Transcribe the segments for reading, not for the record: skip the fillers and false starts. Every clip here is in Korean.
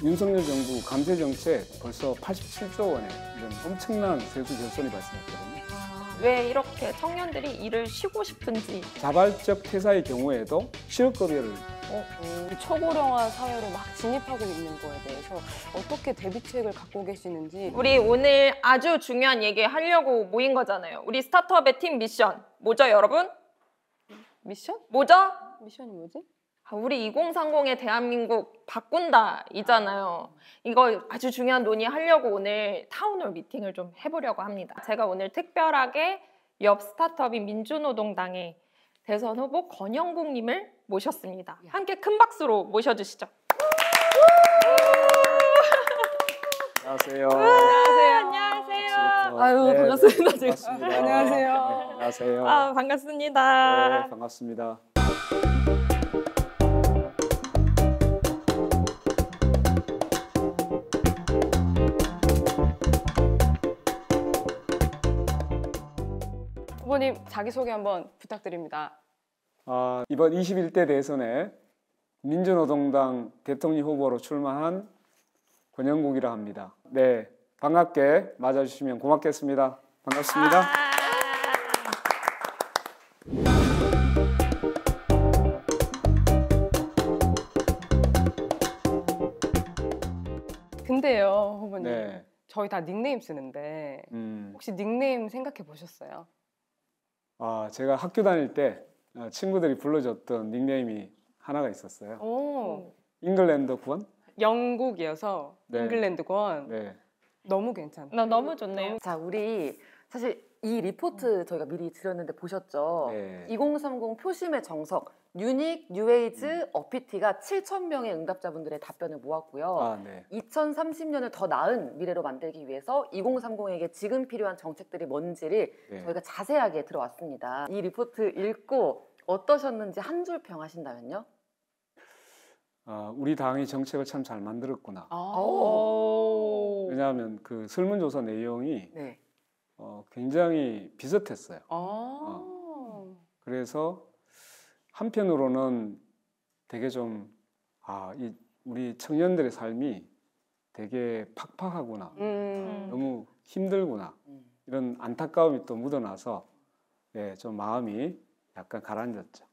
윤석열 정부 감세 정책 벌써 87조 원의 이런 엄청난 세수 결손이 발생했거든요. 왜 이렇게 청년들이 일을 쉬고 싶은지. 자발적 퇴사의 경우에도 실업급여를 초고령화 사회로 막 진입하고 있는 거에 대해서 어떻게 대비책을 갖고 계시는지. 우리 오늘 아주 중요한 얘기 하려고 모인 거잖아요. 우리 스타트업의 팀 미션 뭐죠, 여러분? 미션? 뭐죠? 미션이 뭐지? 우리 2030의 대한민국 바꾼다 이잖아요. 이거 아주 중요한 논의하려고 오늘 타운홀 미팅을 좀 해보려고 합니다. 제가 오늘 특별하게 옆 스타트업인 민주노동당의 대선 후보 권영국님을 모셨습니다. 함께 큰 박수로 모셔주시죠. 안녕하세요. 안녕하세요. 아유, 반갑습니다. 지금. 반갑습니다. 안녕하세요. 네, 안녕하세요. 아, 반갑습니다. 네, 반갑습니다. 후보님 자기소개 한번 부탁드립니다. 이번 21대 대선에 민주노동당 대통령 후보로 출마한 권영국이라 합니다. 네, 반갑게 맞아주시면 고맙겠습니다. 반갑습니다. 근데요, 후보님. 네. 저희 다 닉네임 쓰는데 음, 혹시 닉네임 생각해 보셨어요? 제가 학교 다닐 때 친구들이 불러줬던 닉네임이 하나가 있었어요. 오, 잉글랜드 권? 영국이어서 네. 잉글랜드권. 네. 너무 괜찮다. 나 너무 좋네요. 자, 우리 사실 이 리포트 저희가 미리 드렸는데 보셨죠? 네. 2030 표심의 정석, 유닉, 뉴에이즈, 어피티가 7,000명의 응답자분들의 답변을 모았고요. 네. 2030년을 더 나은 미래로 만들기 위해서 2030에게 지금 필요한 정책들이 뭔지를 네. 저희가 자세하게 들어왔습니다. 이 리포트 읽고 어떠셨는지 한 줄 평하신다면요? 우리 당이 정책을 참 잘 만들었구나. 오. 왜냐하면 그 설문조사 내용이 네. 굉장히 비슷했어요. 그래서 한편으로는 되게 좀 우리 청년들의 삶이 되게 팍팍하구나, 너무 힘들구나 이런 안타까움이 또 묻어나서 네, 좀 마음이 약간 가라앉았죠.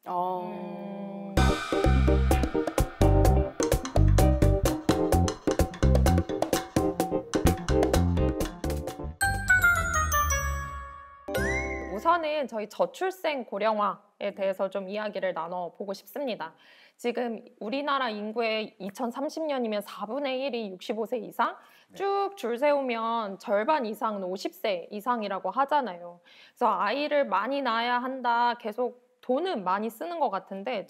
우선은 저희 저출생 고령화에 대해서 좀 이야기를 나눠보고 싶습니다. 지금 우리나라 인구의 2030년이면 4분의 1이 65세 이상, 쭉 줄 세우면 절반 이상은 50세 이상이라고 하잖아요. 그래서 아이를 많이 낳아야 한다, 계속 돈은 많이 쓰는 것 같은데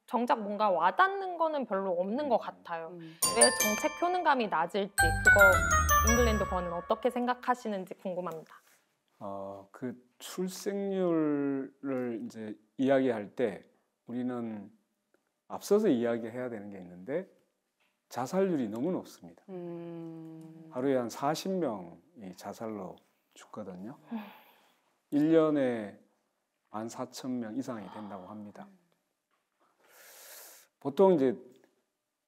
정작 뭔가 와닿는 거는 별로 없는 것 같아요. 왜 정책 효능감이 낮을지, 그거 잉글랜드 권은 어떻게 생각하시는지 궁금합니다. 그 출생률을 이제 이야기할 때 우리는 앞서서 이야기해야 되는 게 있는데 자살률이 너무 높습니다. 하루에 한 40명이 자살로 죽거든요. 1년에 14,000명 이상이 된다고 합니다. 보통 이제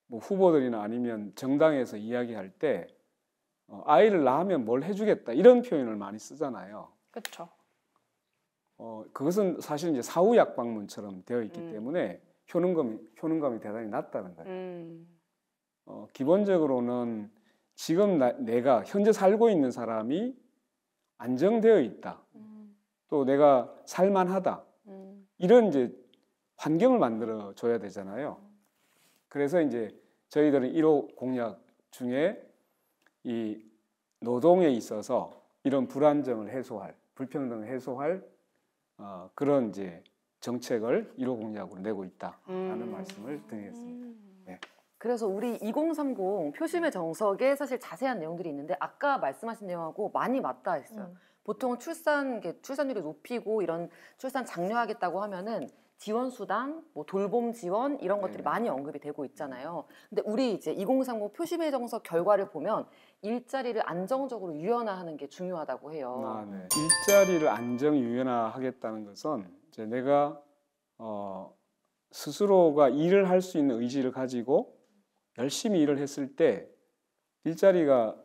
뭐 후보들이나 아니면 정당에서 이야기할 때 아이를 낳으면 뭘 해주겠다 이런 표현을 많이 쓰잖아요. 그렇죠. 그것은 사실 이제 사후 약방문처럼 되어 있기 때문에 효능감이 대단히 낮다는 거예요. 기본적으로는 지금 내가 현재 살고 있는 사람이 안정되어 있다. 또 내가 살만하다. 이런 이제 환경을 만들어 줘야 되잖아요. 그래서 이제 저희들은 1호 공약 중에 이 노동에 있어서 이런 불안정을 해소할, 불평등을 해소할 그런 이제 정책을 1호 공약으로 내고 있다라는 말씀을 드리겠습니다. 네. 그래서 우리 2030 표심의 정석에 사실 자세한 내용들이 있는데 아까 말씀하신 내용하고 많이 맞닿아 있어요. 보통은 출산율을 높이고 이런 출산 장려하겠다고 하면은 지원 수당, 뭐 돌봄 지원 이런 것들이 많이 언급이 되고 있잖아요. 근데 우리 이제 2030 표심의 정석 결과를 보면 일자리를 안정적으로 유연화하는 게 중요하다고 해요. 네. 일자리를 안정 유연화하겠다는 것은 이제 내가 스스로가 일을 할 수 있는 의지를 가지고 열심히 일을 했을 때 일자리가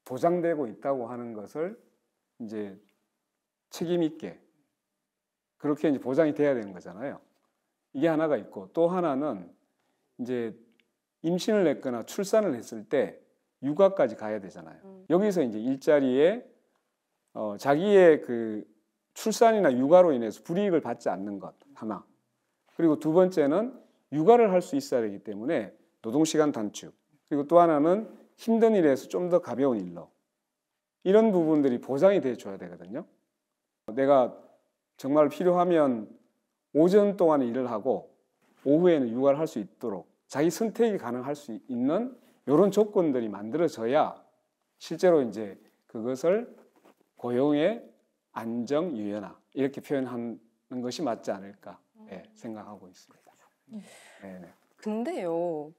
보장되고 있다고 하는 것을 이제 책임 있게 그렇게 이제 보장이 돼야 되는 거잖아요. 이게 하나가 있고 또 하나는 이제 임신을 했거나 출산을 했을 때 육아까지 가야 되잖아요. 여기서 이제 일자리에 자기의 그 출산이나 육아로 인해서 불이익을 받지 않는 것 하나. 그리고 두 번째는 육아를 할 수 있어야 되기 때문에 노동시간 단축. 그리고 또 하나는 힘든 일에서 좀 더 가벼운 일로. 이런 부분들이 보장이 돼 줘야 되거든요. 내가 정말 필요하면 오전 동안 일을 하고 오후에는 육아를 할 수 있도록 자기 선택이 가능할 수 있는 이런 조건들이 만들어져야 실제로 이제 그것을 고용의 안정 유연화 이렇게 표현하는 것이 맞지 않을까 생각하고 있습니다. 네네. 근데요,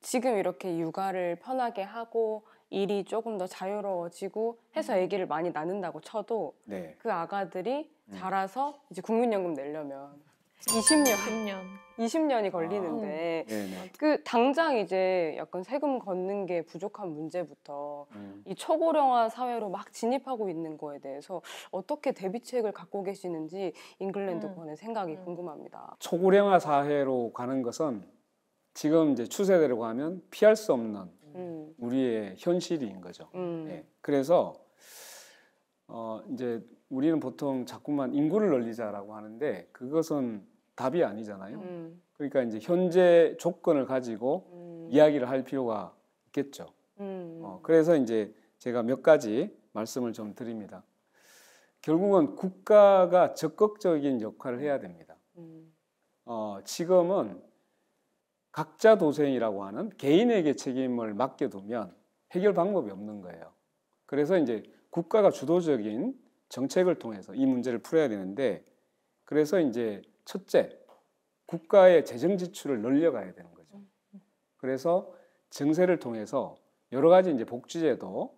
지금 이렇게 육아를 편하게 하고 일이 조금 더 자유로워지고 해서 얘기를 많이 나눈다고 쳐도 네. 그 아가들이 자라서 이제 국민연금 내려면 20년이 걸리는데 네네. 당장 이제 약간 세금 걷는 게 부족한 문제부터 이 초고령화 사회로 막 진입하고 있는 거에 대해서 어떻게 대비책을 갖고 계시는지 잉글랜드권의 생각이 궁금합니다. 초고령화 사회로 가는 것은 지금 이제 추세대로 가면 피할 수 없는 우리의 현실인 거죠. 네. 그래서 이제 우리는 보통 자꾸만 인구를 늘리자라고 하는데 그것은 답이 아니잖아요. 그러니까 이제 현재 조건을 가지고 이야기를 할 필요가 있겠죠. 그래서 이제 제가 몇 가지 말씀을 좀 드립니다. 결국은 국가가 적극적인 역할을 해야 됩니다. 지금은 각자 도생이라고 하는 개인에게 책임을 맡겨두면 해결 방법이 없는 거예요. 그래서 이제 국가가 주도적인 정책을 통해서 이 문제를 풀어야 되는데 그래서 이제 첫째, 국가의 재정 지출을 늘려가야 되는 거죠. 그래서 증세를 통해서 여러 가지 이제 복지제도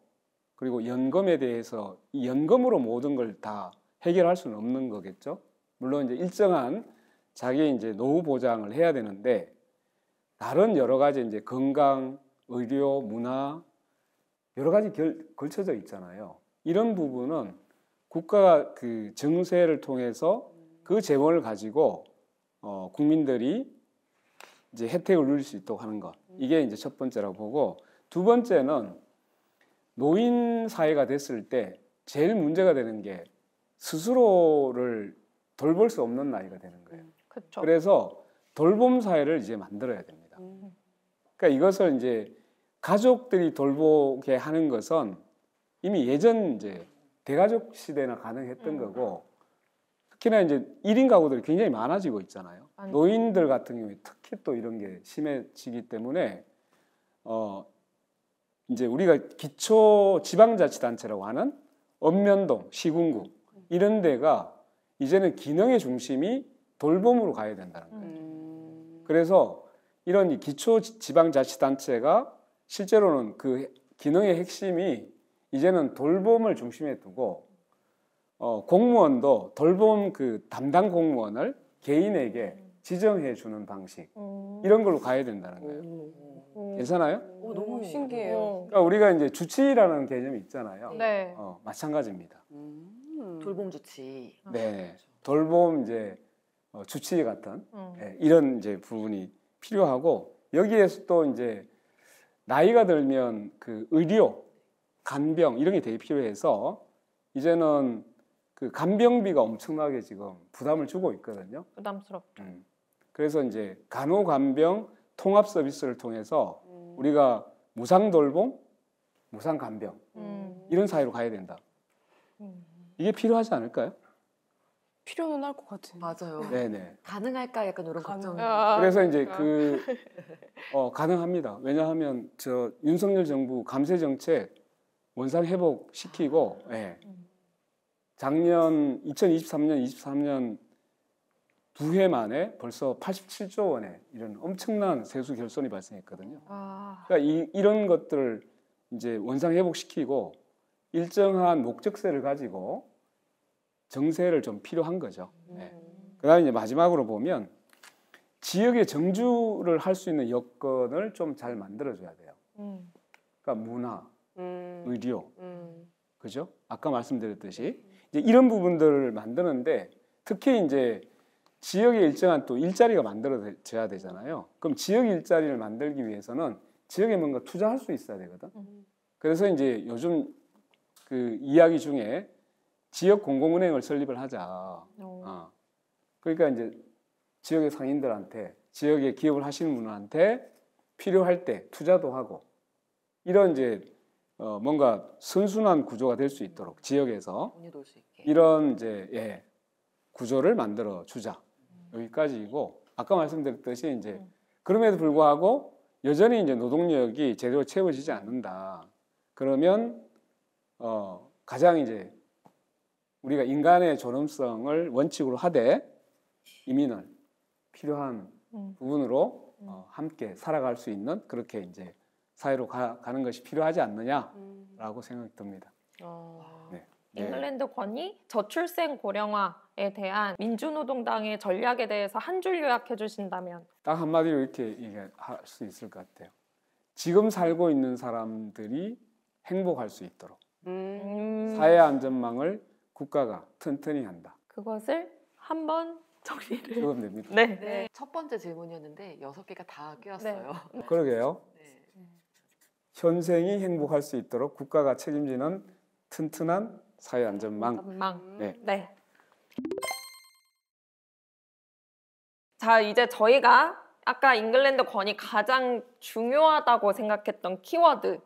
그리고 연금에 대해서 이 연금으로 모든 걸 다 해결할 수는 없는 거겠죠. 물론 이제 일정한 자기 이제 노후 보장을 해야 되는데 다른 여러 가지 이제 건강, 의료, 문화 여러 가지 걸쳐져 있잖아요. 이런 부분은 국가가 그 증세를 통해서 그 재원을 가지고 국민들이 이제 혜택을 누릴 수 있도록 하는 것. 이게 이제 첫 번째라고 보고 두 번째는 노인 사회가 됐을 때 제일 문제가 되는 게 스스로를 돌볼 수 없는 나이가 되는 거예요. 그쵸. 그래서 돌봄 사회를 이제 만들어야 됩니다. 그러니까 이것을 이제 가족들이 돌보게 하는 것은 이미 예전 이제 대가족 시대나 가능했던 거고 특히나 이제 1인 가구들이 굉장히 많아지고 있잖아요. 노인들 같은 경우에 특히 또 이런 게 심해지기 때문에 이제 우리가 기초 지방자치단체라고 하는 읍면동, 시군구 이런 데가 이제는 기능의 중심이 돌봄으로 가야 된다는 거예요. 그래서 이런 기초 지방자치단체가 실제로는 그 기능의 핵심이 이제는 돌봄을 중심에 두고 공무원도 돌봄 그 담당 공무원을 개인에게 지정해 주는 방식 이런 걸로 가야 된다는 거예요. 괜찮아요? 너무 신기해요. 그러니까 우리가 이제 주치의라는 개념이 있잖아요. 네. 마찬가지입니다. 돌봄 주치. 네, 돌봄 이제 주치의 같은 이런 이제 부분이 필요하고 여기에서 또 이제 나이가 들면 그 의료, 간병 이런 게 되게 필요해서 이제는 그 간병비가 엄청나게 지금 부담을 주고 있거든요. 부담스럽죠. 그래서 이제 간호간병 통합 서비스를 통해서 우리가 무상 돌봄, 무상 간병 이런 사회로 가야 된다. 이게 필요하지 않을까요? 필요는 할 것 같은데. 맞아요. 네네. 가능할까 약간 이런 걱정. 그래서 이제 가능합니다. 왜냐하면 저 윤석열 정부 감세 정책 원상 회복 시키고 작년 2023년, 23년 두 해 만에 벌써 87조 원의 이런 엄청난 세수 결손이 발생했거든요. 그러니까 이런 것들을 이제 원상 회복시키고 일정한 목적세를 가지고 정세를 좀 필요한 거죠. 그다음에 이제 마지막으로 보면 지역의 정주를 할 수 있는 여건을 좀 잘 만들어줘야 돼요. 그러니까 문화, 의료, 그죠? 아까 말씀드렸듯이 이제 이런 부분들을 만드는데 특히 이제 지역에 일정한 또 일자리가 만들어져야 되잖아요. 그럼 지역 일자리를 만들기 위해서는 지역에 뭔가 투자할 수 있어야 되거든. 그래서 이제 요즘 그 이야기 중에 지역 공공은행을 설립을 하자. 그러니까 이제 지역의 상인들한테, 지역에 기업을 하시는 분한테 필요할 때 투자도 하고 이런 이제 뭔가 선순환 구조가 될 수 있도록 지역에서 이런 이제 구조를 만들어 주자. 여기까지이고 아까 말씀드렸듯이 이제 그럼에도 불구하고 여전히 이제 노동력이 제대로 채워지지 않는다. 그러면 가장 이제 우리가 인간의 존엄성을 원칙으로 하되 이민을 필요한 부분으로 함께 살아갈 수 있는 그렇게 이제 사회로 가는 것이 필요하지 않느냐라고 생각이 듭니다. 네. 잉글랜드권이 저출생 고령화에 대한 민주노동당의 전략에 대해서 한 줄 요약해 주신다면? 딱 한마디로 이렇게 얘기할 수 있을 것 같아요. 지금 살고 있는 사람들이 행복할 수 있도록 사회 안전망을 국가가 튼튼히 한다. 그것을 한번 정리를. 그건 됩니다. 네. 첫 번째 질문이었는데 6개가 다 꿰었어요. 그러게요. 현생이 행복할 수 있도록 국가가 책임지는 튼튼한 사회 안전망. 네. 자, 이제 저희가 아까 잉글랜드권이 가장 중요하다고 생각했던 키워드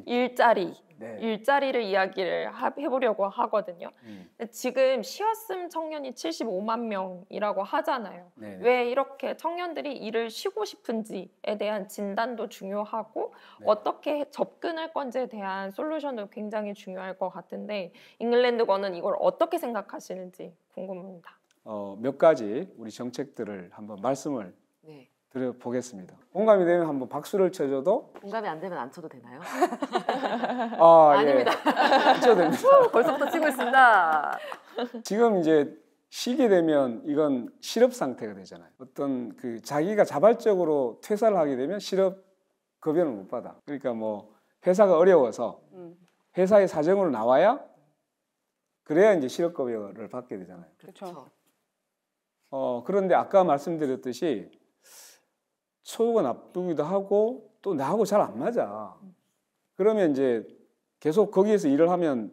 일자리. 일자리를 이야기를 해보려고 하거든요. 근데 지금 쉬었음 청년이 75만 명이라고 하잖아요. 왜 이렇게 청년들이 일을 쉬고 싶은지에 대한 진단도 중요하고 어떻게 접근할 건지에 대한 솔루션도 굉장히 중요할 것 같은데 잉글랜드권은 이걸 어떻게 생각하시는지 궁금합니다. 몇 가지 우리 정책들을 한번 말씀을 드려보겠습니다. 공감이 되면 한번 박수를 쳐줘도 공감이 안 되면 안 쳐도 되나요? 아닙니다. 쳐도 됩니다. 벌써부터 치고 있습니다. 지금 이제 쉬게 되면 이건 실업 상태가 되잖아요. 어떤 그 자기가 자발적으로 퇴사를 하게 되면 실업 급여를 못 받아. 그러니까 뭐 회사가 어려워서 회사의 사정으로 나와야 그래야 이제 실업 급여를 받게 되잖아요. 그렇죠. 그런데 아까 말씀드렸듯이 처우가 나쁘기도 하고 또 나하고 잘 안 맞아. 그러면 이제 계속 거기에서 일을 하면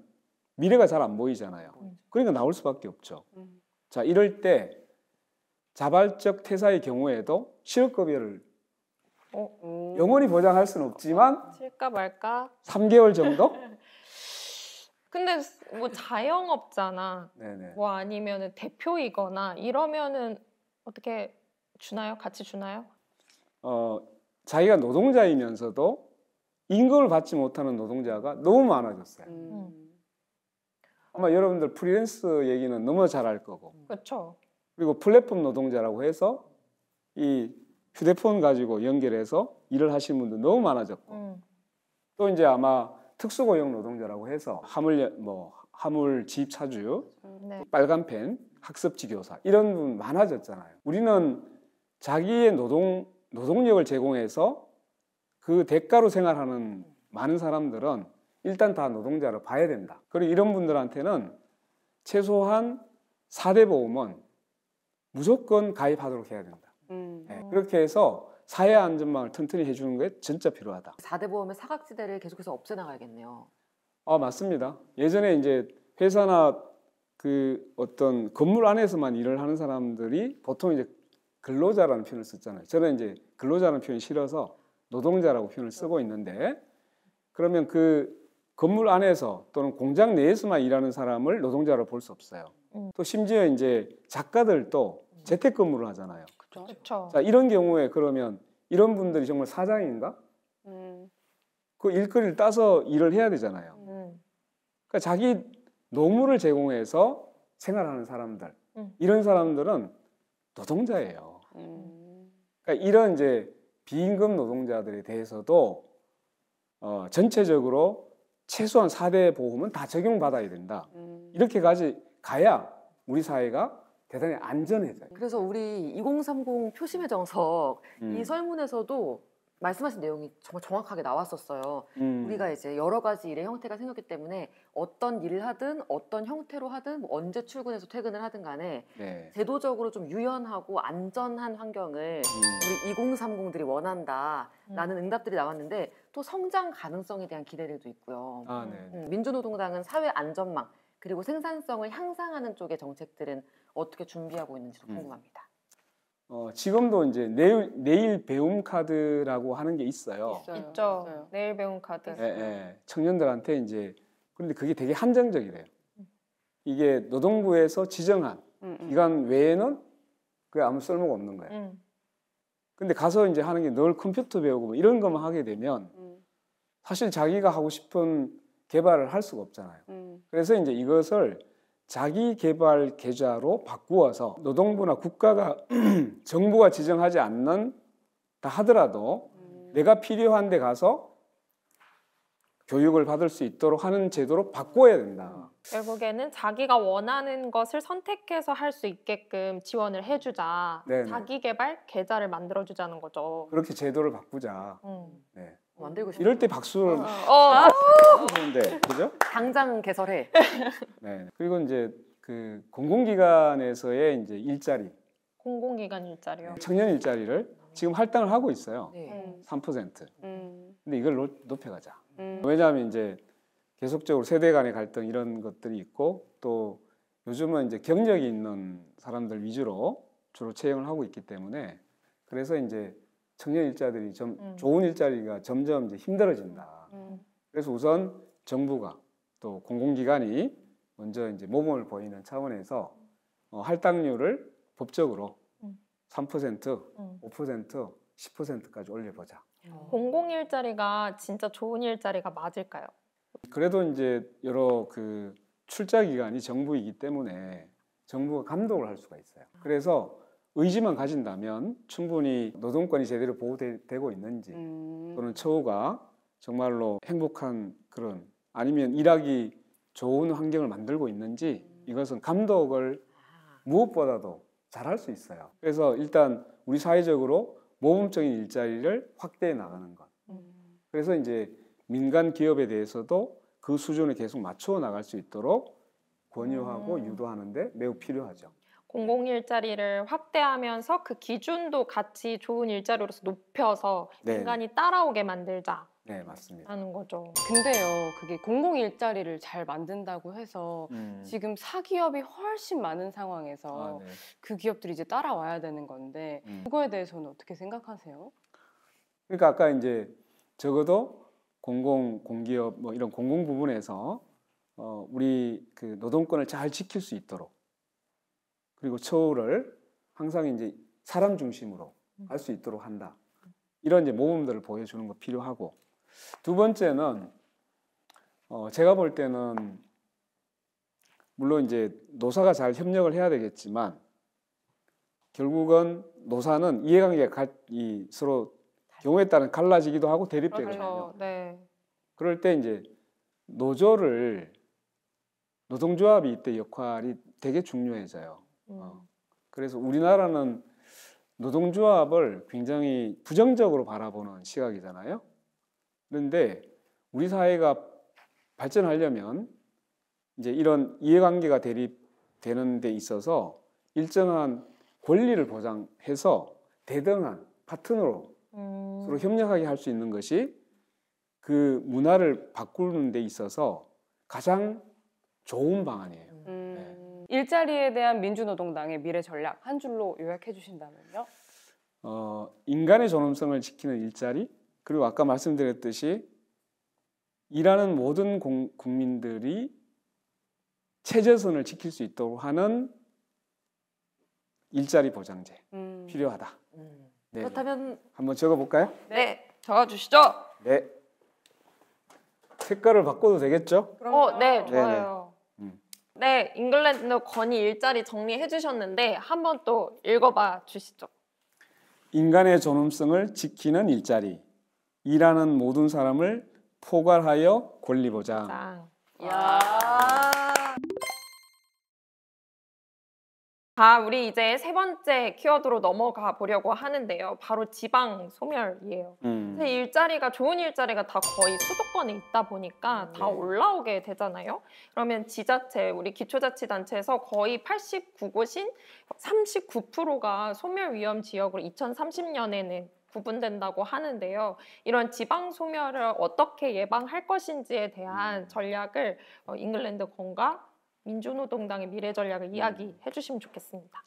미래가 잘 안 보이잖아요. 그러니까 나올 수밖에 없죠. 자, 이럴 때 자발적 퇴사의 경우에도 실업급여를 영원히 보장할 수는 없지만 칠까 말까? 3개월 정도? 근데 뭐 자영업자나 뭐 아니면 대표이거나 이러면은 어떻게 주나요? 같이 주나요? 자기가 노동자이면서도 임금을 받지 못하는 노동자가 너무 많아졌어요. 아마 여러분들 프리랜서 얘기는 너무 잘 알 거고. 그렇죠. 그리고 플랫폼 노동자라고 해서 이 휴대폰 가지고 연결해서 일을 하시는 분들 너무 많아졌고. 또 이제 아마 특수고용 노동자라고 해서 화물 지입 차주, 빨간펜, 학습지 교사 이런 분 많아졌잖아요. 우리는 자기의 노동력을 제공해서 그 대가로 생활하는 많은 사람들은 일단 다 노동자로 봐야 된다. 그리고 이런 분들한테는 최소한 4대 보험은 무조건 가입하도록 해야 된다. 그렇게 해서 사회 안전망을 튼튼히 해주는 게 진짜 필요하다. 4대 보험의 사각지대를 계속해서 없애나가야겠네요. 맞습니다. 예전에 이제 회사나 그 어떤 건물 안에서만 일을 하는 사람들이 보통 이제 근로자라는 표현을 썼잖아요. 저는 이제 근로자라는 표현이 싫어서 노동자라고 표현을 쓰고 있는데 그러면 그 건물 안에서 또는 공장 내에서만 일하는 사람을 노동자로 볼 수 없어요. 또 심지어 이제 작가들도 재택근무를 하잖아요. 그렇죠. 자, 이런 경우에 그러면 이런 분들이 정말 사장인가? 그 일거리를 따서 일을 해야 되잖아요. 그러니까 자기 노무를 제공해서 생활하는 사람들, 이런 사람들은 노동자예요. 그러니까 이런 이제 비임금 노동자들에 대해서도 전체적으로 최소한 4대 보험은 다 적용받아야 된다. 이렇게 가야 우리 사회가 대단히 안전해져요. 그래서 우리 2030 표심의 정석 음. 이 설문에서도 말씀하신 내용이 정말 정확하게 나왔었어요. 우리가 이제 여러 가지 일의 형태가 생겼기 때문에 어떤 일을 하든 어떤 형태로 하든 뭐 언제 출근해서 퇴근을 하든 간에 네. 제도적으로 좀 유연하고 안전한 환경을 우리 2030들이 원한다라는 응답들이 나왔는데 또 성장 가능성에 대한 기대들도 있고요. 아, 네. 민주노동당은 사회 안전망 그리고 생산성을 향상하는 쪽의 정책들은 어떻게 준비하고 있는지도 궁금합니다. 지금도 이제 내일 배움 카드라고 하는 게 있어요. 있죠. 있어요. 내일 배움 카드. 예, 예. 청년들한테 이제 그런데 그게 되게 한정적이래요. 이게 노동부에서 지정한 기간 외에는 그게 아무 쓸모가 없는 거예요. 근데 가서 이제 하는 게 늘 컴퓨터 배우고 뭐 이런 것만 하게 되면 사실 자기가 하고 싶은 개발을 할 수가 없잖아요. 그래서 이제 이것을 자기 개발 계좌로 바꾸어서 노동부나 국가가 정부가 지정하지 않는 다 하더라도 내가 필요한 데 가서 교육을 받을 수 있도록 하는 제도로 바꿔야 된다. 결국에는 자기가 원하는 것을 선택해서 할 수 있게끔 지원을 해주자. 네네. 자기 개발 계좌를 만들어주자는 거죠. 그렇게 제도를 바꾸자. 네. 만들고 싶어요. 이럴 때 박수를 주는데, 그죠? 당장 개설해. 네. 그리고 이제 그 공공기관에서의 이제 일자리, 공공기관 일자리요. 청년 일자리를 지금 할당을 하고 있어요. 네. 3%. 근데 이걸 높여가자. 왜냐하면 이제 계속적으로 세대 간의 갈등 이런 것들이 있고 또 요즘은 이제 경력이 있는 사람들 위주로 주로 채용을 하고 있기 때문에 그래서 이제 청년 일자들이 좋은 일자리가 점점 이제 힘들어진다. 그래서 우선 정부가 또 공공기관이 먼저 이제 모범을 보이는 차원에서 할당률을 법적으로 3%, 5%, 10%까지 올려보자. 공공 일자리가 진짜 좋은 일자리가 맞을까요? 그래도 이제 여러 그 출자 기관이 정부이기 때문에 정부가 감독을 할 수가 있어요. 그래서 의지만 가진다면 충분히 노동권이 제대로 보호되고 있는지 또는 처우가 정말로 행복한 그런 아니면 일하기 좋은 환경을 만들고 있는지 이것은 감독을 무엇보다도 잘할 수 있어요. 그래서 일단 우리 사회적으로 모범적인 일자리를 확대해 나가는 것. 그래서 이제 민간 기업에 대해서도 그 수준을 계속 맞추어 나갈 수 있도록 권유하고 유도하는데 매우 필요하죠. 공공 일자리를 확대하면서 그 기준도 같이 좋은 일자리로서 높여서 네. 인간이 따라오게 만들자라는 네, 맞습니다. 거죠. 근데요, 그게 공공 일자리를 잘 만든다고 해서 지금 사기업이 훨씬 많은 상황에서 아, 네. 그 기업들이 이제 따라와야 되는 건데 그거에 대해서는 어떻게 생각하세요? 그러니까 아까 이제 적어도 공기업 뭐 이런 공공 부분에서 우리 그 노동권을 잘 지킬 수 있도록 그리고 처우를 항상 이제 사람 중심으로 할 수 있도록 한다. 이런 이제 모범들을 보여주는 거 필요하고 두 번째는 제가 볼 때는 물론 이제 노사가 잘 협력을 해야 되겠지만 결국은 노사는 이해관계가 서로 경우에 따른 갈라지기도 하고 대립되거든요. 그렇죠. 네. 그럴 때 이제 노동조합이 이때 역할이 되게 중요해져요. 그래서 우리나라는 노동조합을 굉장히 부정적으로 바라보는 시각이잖아요. 그런데 우리 사회가 발전하려면 이제 이런 이해관계가 대립되는 데 있어서 일정한 권리를 보장해서 대등한 파트너로 서로 협력하게 할 수 있는 것이 그 문화를 바꾸는 데 있어서 가장 좋은 방안이에요. 일자리에 대한 민주노동당의 미래 전략 한 줄로 요약해 주신다면요? 인간의 존엄성을 지키는 일자리 그리고 아까 말씀드렸듯이 일하는 모든 국민들이 최저선을 지킬 수 있도록 하는 일자리 보장제 필요하다. 네. 그렇다면 한번 적어볼까요? 네, 적어주시죠. 네. 색깔을 바꿔도 되겠죠? 네, 좋아요. 네, 잉글랜드 건의 일자리 정리해 주셨는데 한번 또 읽어봐 주시죠. 인간의 존엄성을 지키는 일자리. 일하는 모든 사람을 포괄하여 권리 보장. 짱. 야. 자, 우리 이제 세 번째 키워드로 넘어가 보려고 하는데요. 바로 지방 소멸이에요. 근데 일자리가 좋은 일자리가 다 거의 수도권에 있다 보니까 다 올라오게 되잖아요. 그러면 지자체, 우리 기초자치단체에서 거의 89곳인 39%가 소멸 위험 지역으로 2030년에는 구분된다고 하는데요. 이런 지방 소멸을 어떻게 예방할 것인지에 대한 전략을 잉글랜드 건과 민주노동당의 미래 전략을 이야기해 주시면 좋겠습니다.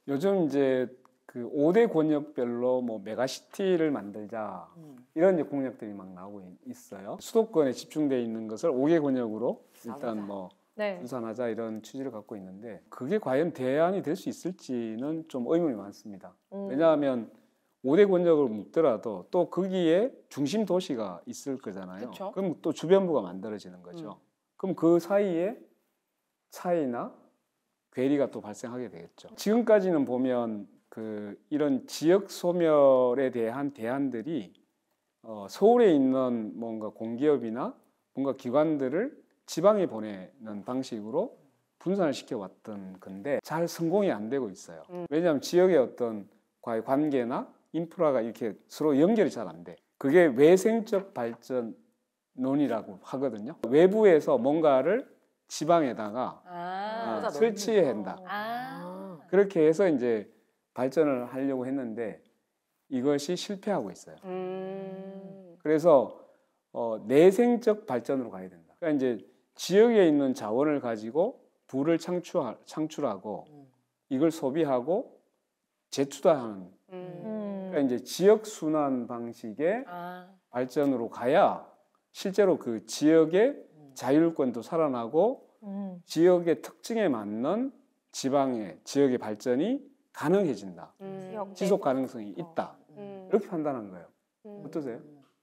요즘 이제 그 5대 권역별로 뭐 메가시티를 만들자 이런 이제 공약들이 막 나오고 있어요. 수도권에 집중되어 있는 것을 5개 권역으로 일단 뭐 분산하자 이런 취지를 갖고 있는데 그게 과연 대안이 될 수 있을지는 좀 의문이 많습니다. 왜냐하면 5대 권역을 묶더라도 또 거기에 중심 도시가 있을 거잖아요. 그쵸? 그럼 또 주변부가 만들어지는 거죠. 그럼 그 사이에 차이나 괴리가 또 발생하게 되겠죠. 지금까지는 보면 그 이런 지역 소멸에 대한 대안들이 서울에 있는 뭔가 공기업이나 뭔가 기관들을 지방에 보내는 방식으로 분산을 시켜왔던 건데 잘 성공이 안 되고 있어요. 왜냐하면 지역의 어떤 관계나 인프라가 이렇게 서로 연결이 잘 안 돼. 그게 외생적 발전론이라고 하거든요. 외부에서 뭔가를 지방에다가 설치해야 한다. 그렇게 해서 이제 발전을 하려고 했는데 이것이 실패하고 있어요. 그래서 내생적 발전으로 가야 된다. 그러니까 이제 지역에 있는 자원을 가지고 부를 창출하고 이걸 소비하고 재투자하는. 그러니까 이제 지역 순환 방식의 발전으로 가야 실제로 그 지역의 자율권도 살아나고 지역의 특징에 맞는 지역의 발전이 가능해진다. 지속 가능성이 있다. 이렇게 판단한 거예요. 어떠세요?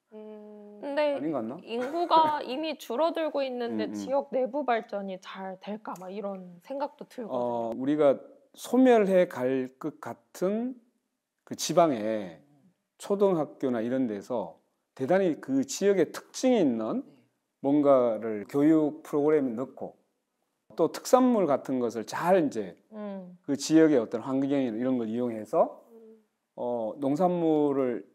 근데 아닌 것 같나? 인구가 이미 줄어들고 있는데 지역 내부 발전이 잘 될까 막 이런 생각도 들거든요. 우리가 소멸해 갈 것 같은 그 지방에 초등학교나 이런 데서 대단히 그 지역의 특징이 있는 뭔가를 교육 프로그램에 넣고 또 특산물 같은 것을 잘 이제 그 지역의 어떤 환경이나 이런 걸 이용해서 농산물을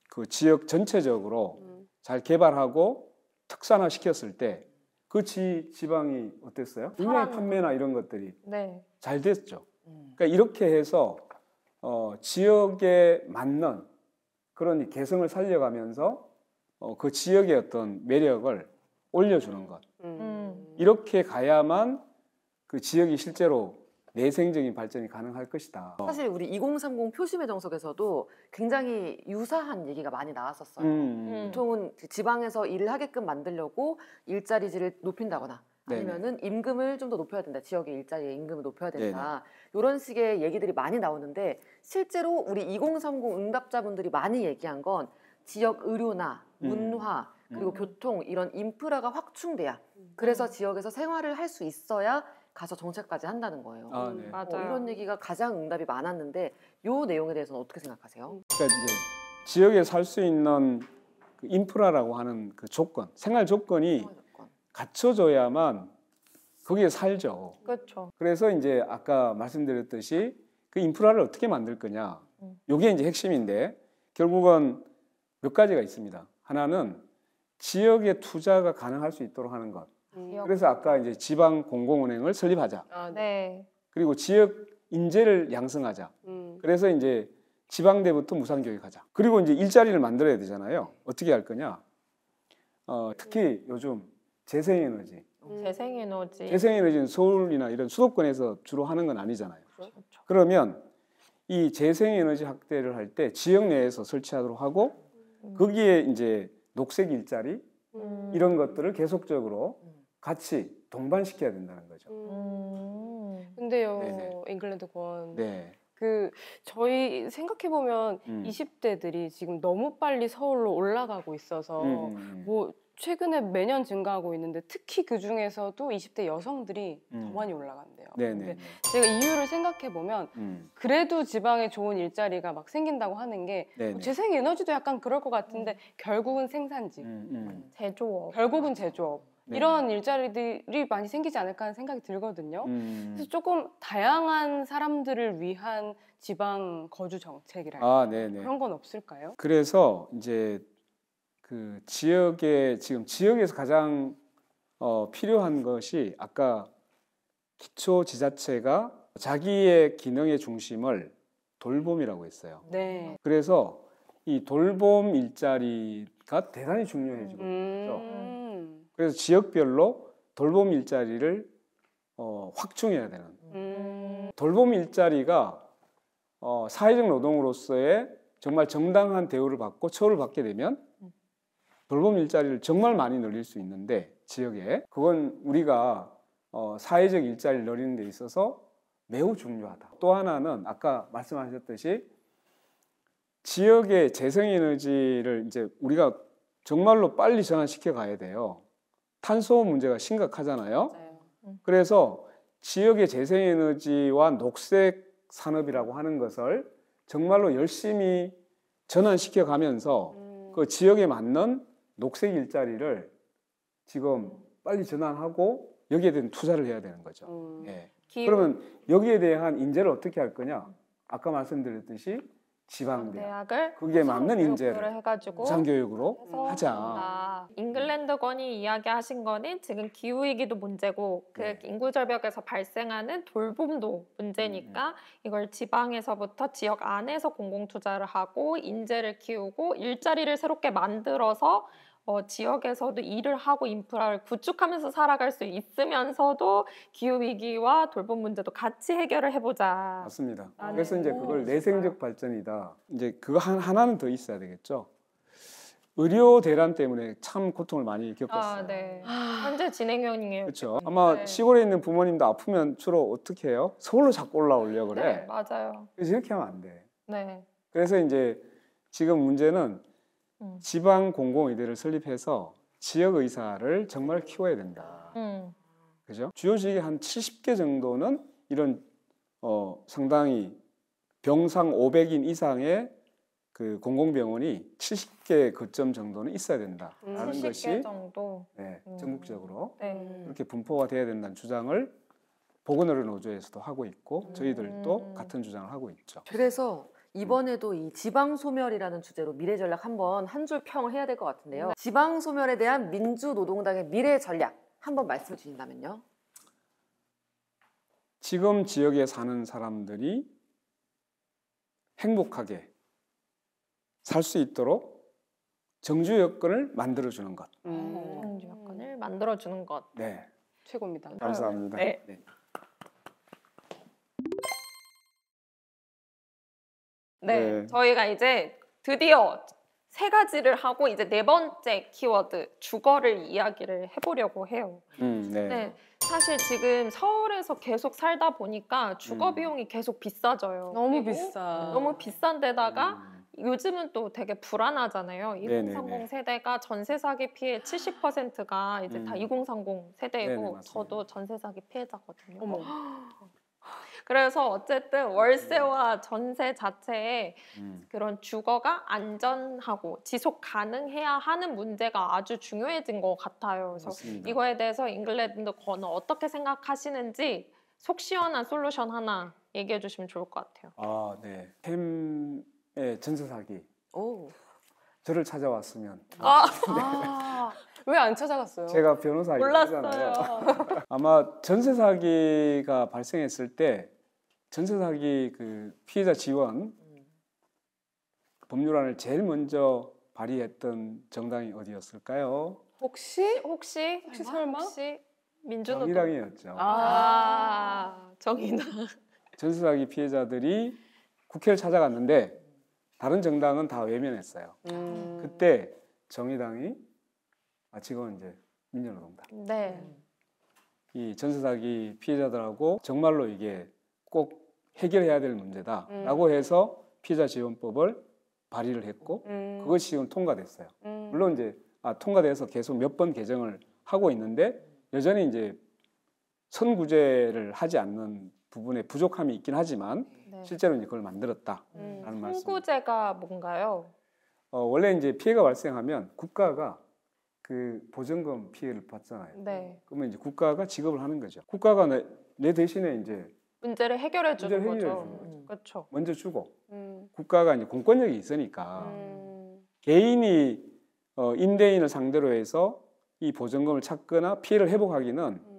그 지역 전체적으로 잘 개발하고 특산화 시켰을 때 그 지방이 어땠어요? 굉장히 판매나 이런 것들이 잘 됐죠. 그러니까 이렇게 해서 지역에 맞는 그런 개성을 살려가면서 그 지역의 어떤 매력을 올려주는 것. 이렇게 가야만 그 지역이 실제로 내생적인 발전이 가능할 것이다. 사실 우리 2030 표심의 정석에서도 굉장히 유사한 얘기가 많이 나왔었어요. 보통은 지방에서 일을 하게끔 만들려고 일자리질을 높인다거나 아니면은 임금을 좀 더 높여야 된다. 지역의 일자리의 임금을 높여야 된다. 이런 식의 얘기들이 많이 나오는데 실제로 우리 2030 응답자분들이 많이 얘기한 건 지역 의료나 문화 그리고 교통 이런 인프라가 확충돼야 그래서 지역에서 생활을 할 수 있어야 가서 정책까지 한다는 거예요. 맞아요. 이런 얘기가 가장 응답이 많았는데 이 내용에 대해서는 어떻게 생각하세요? 그러니까 이제 지역에 살 수 있는 그 인프라라고 하는 그 조건, 생활 조건이 갖춰져야만 거기에 살죠. 그렇죠. 그래서 이제 아까 말씀드렸듯이 그 인프라를 어떻게 만들 거냐. 이게 이제 핵심인데 결국은 몇 가지가 있습니다. 하나는 지역의 투자가 가능할 수 있도록 하는 것. 그래서 아까 이제 지방 공공은행을 설립하자. 그리고 지역 인재를 양성하자. 그래서 이제 지방대부터 무상교육하자. 그리고 이제 일자리를 만들어야 되잖아요. 어떻게 할 거냐? 특히 요즘 재생에너지. 재생에너지는 서울이나 이런 수도권에서 주로 하는 건 아니잖아요. 그러면 이 재생에너지 확대를 할 때 지역 내에서 설치하도록 하고 거기에 이제 녹색 일자리 이런 것들을 계속적으로 같이 동반시켜야 된다는 거죠. 근데요, 잉글랜드 권. 그 저희 생각해 보면 20대들이 지금 너무 빨리 서울로 올라가고 있어서 뭐 최근에 매년 증가하고 있는데 특히 그 중에서도 20대 여성들이 더 많이 올라간대요. 근데 제가 이유를 생각해 보면 그래도 지방에 좋은 일자리가 막 생긴다고 하는 게 재생 에너지도 약간 그럴 것 같은데 결국은 생산직, 제조업, 결국은 제조업. 네. 이런 일자리들이 많이 생기지 않을까 하는 생각이 들거든요. 그래서 조금 다양한 사람들을 위한 지방 거주 정책이랄까 네네. 그런 건 없을까요? 그래서 이제 그 지금 지역에서 가장 필요한 것이 아까 기초지자체가 자기의 기능의 중심을 돌봄이라고 했어요. 네. 그래서 이 돌봄 일자리가 대단히 중요해지거든요. 그래서 지역별로 돌봄 일자리를 확충해야 되는. 돌봄 일자리가 사회적 노동으로서의 정말 정당한 대우를 받고 처우를 받게 되면 돌봄 일자리를 정말 많이 늘릴 수 있는데 지역에 그건 우리가 사회적 일자리를 늘리는 데 있어서 매우 중요하다. 또 하나는 아까 말씀하셨듯이 지역의 재생에너지를 이제 우리가 정말로 빨리 전환시켜 가야 돼요. 탄소 문제가 심각하잖아요. 맞아요. 그래서 지역의 재생에너지와 녹색 산업이라고 하는 것을 정말로 열심히 전환시켜 가면서 그 지역에 맞는 녹색 일자리를 지금 빨리 전환하고 여기에 대한 투자를 해야 되는 거죠. 예. 그러면 여기에 대한 인재를 어떻게 할 거냐? 아까 말씀드렸듯이 지방대학 거기에 맞는 인재를 해가지고 무상교육으로 해서 하자. 한다. 잉글랜드건이 이야기하신 거는 지금 기후위기도 문제고 그 네. 인구절벽에서 발생하는 돌봄도 문제니까 이걸 지방에서부터 지역 안에서 공공투자를 하고 인재를 키우고 일자리를 새롭게 만들어서 지역에서도 일을 하고 인프라를 구축하면서 살아갈 수 있으면서도 기후위기와 돌봄 문제도 같이 해결을 해보자. 맞습니다. 아, 네. 그래서 이제 그걸 내생적 발전이다. 이제 그거 하나는 더 있어야 되겠죠. 의료 대란 때문에 참 고통을 많이 겪었어요. 네. 현재 진행형이에요. 그렇죠. 아마 네. 시골에 있는 부모님도 아프면 주로 어떻게 해요? 서울로 자꾸 올라오려고 그래. 네, 맞아요. 그래서 이렇게 하면 안 돼. 네. 그래서 이제 지금 문제는 지방 공공의대를 설립해서 지역 의사를 정말 키워야 된다. 그죠? 주요 지역에 한 70개 정도는 이런 상당히 병상 500인 이상의 그 공공병원이 70개 거점 정도는 있어야 된다라는 70개 것이 정도. 네, 전국적으로 네. 이렇게 분포가 돼야 된다는 주장을 보건의료 노조에서도 하고 있고 저희들도 같은 주장을 하고 있죠. 그래서 이번에도 이 지방소멸이라는 주제로 미래전략 한번 한 줄 평을 해야 될 것 같은데요. 지방소멸에 대한 민주노동당의 미래전략 한번 말씀해 주신다면요. 지금 지역에 사는 사람들이 행복하게 살 수 있도록 정주 여건을 만들어주는 것. 정주 여건을 만들어주는 것. 네, 최고입니다. 감사합니다. 네. 네. 네, 저희가 이제 드디어 3가지를 하고 이제 4번째 키워드 주거를 이야기를 해보려고 해요. 네. 네, 사실 지금 서울에서 계속 살다 보니까 주거 비용이 계속 비싸져요. 너무 그리고 비싸. 너무 비싼 데다가 요즘은 또 되게 불안하잖아요. 2030 네네네. 세대가 전세 사기 피해 70%가 이제 다 2030 세대이고 네네, 맞습니다. 저도 전세 사기 피해자거든요. 어머. 그래서 어쨌든 월세와 전세 자체에 그런 주거가 안전하고 지속 가능해야 하는 문제가 아주 중요해진 것 같아요. 그래서 맞습니다. 이거에 대해서 잉글랜드 건은 어떻게 생각하시는지 속 시원한 솔루션 하나 얘기해 주시면 좋을 것 같아요. 아, 네. 햄의 전세 사기. 오. 저를 찾아왔으면 왜 안 찾아갔어요? 제가 변호사 몰랐어요. 일하잖아요. 아마 전세 사기가 발생했을 때 전세 사기 그 피해자 지원 법률안을 제일 먼저 발의했던 정당이 어디였을까요? 혹시 설마? 혹시 민주노동? 정의당이었죠. 정의당. 전세 사기 피해자들이 국회를 찾아갔는데 다른 정당은 다 외면했어요. 그때 정의당이 지금은 이제 민주노동당. 네. 이 전세 사기 피해자들하고 정말로 이게 꼭 해결해야 될 문제다라고 해서 피해자 지원법을 발의를 했고 그것이 지금 통과됐어요. 물론 이제 통과돼서 계속 몇 번 개정을 하고 있는데 여전히 이제 선구제를 하지 않는 부분에 부족함이 있긴 하지만 네. 실제로 이제 그걸 만들었다라는 말씀. 선구제가 뭔가요? 원래 이제 피해가 발생하면 국가가 그 보증금 피해를 받잖아요. 네. 그러면 이제 국가가 지급을 하는 거죠. 국가가 내 대신에 이제 문제를 해결해 주는 문제를 해결해 거죠. 주는 거죠. 그렇죠. 먼저 주고 음. 국가가 이제 공권력이 있으니까 음. 개인이 임대인을 상대로 해서 이 보증금을 찾거나 피해를 회복하기는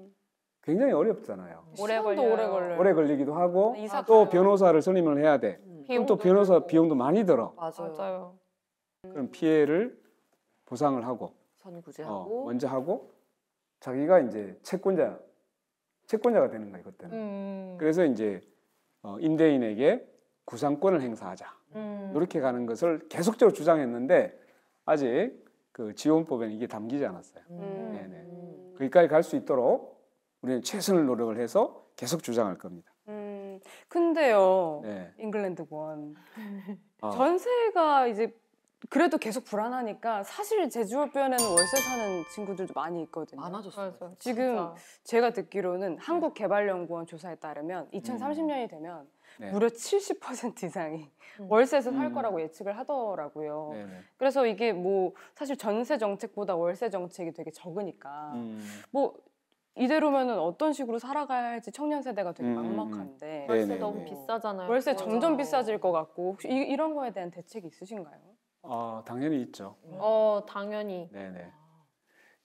굉장히 어렵잖아요. 오래 시간도 걸려요. 오래 걸려요. 오래 걸리기도 하고 이사 또 가요. 변호사를 선임을 해야 돼. 그럼 또 비용도 변호사 들고. 비용도 많이 들어. 맞아요. 맞아요. 그럼 피해를 보상을 하고 선구제하고 먼저 하고 자기가 이제 채권자가 되는 거예요 그때는. 그래서 이제 임대인에게 구상권을 행사하자 이렇게 가는 것을 계속적으로 주장했는데 아직 그 지원법에는 이게 담기지 않았어요. 네네. 거기까지 갈 수 있도록 우리는 최선을 노력을 해서 계속 주장할 겁니다. 근데요, 네. 잉글랜드권 아, 전세가 이제 그래도 계속 불안하니까 사실 제주도변에는 월세 사는 친구들도 많이 있거든요. 많아졌어요. 맞아요. 지금 진짜. 제가 듣기로는 한국개발연구원 조사에 따르면 2030년이 되면 네. 무려 70% 이상이 음. 월세에서 살 거라고 예측을 하더라고요. 네네. 그래서 이게 뭐 사실 전세 정책보다 월세 정책이 되게 적으니까 뭐 이대로면은 어떤 식으로 살아가야 할지 청년 세대가 되게 막막한데 네. 월세 네네네. 너무 비싸잖아요. 월세 맞아. 점점 비싸질 것 같고 혹시 이런 거에 대한 대책이 있으신가요? 당연히 있죠. 당연히. 네네.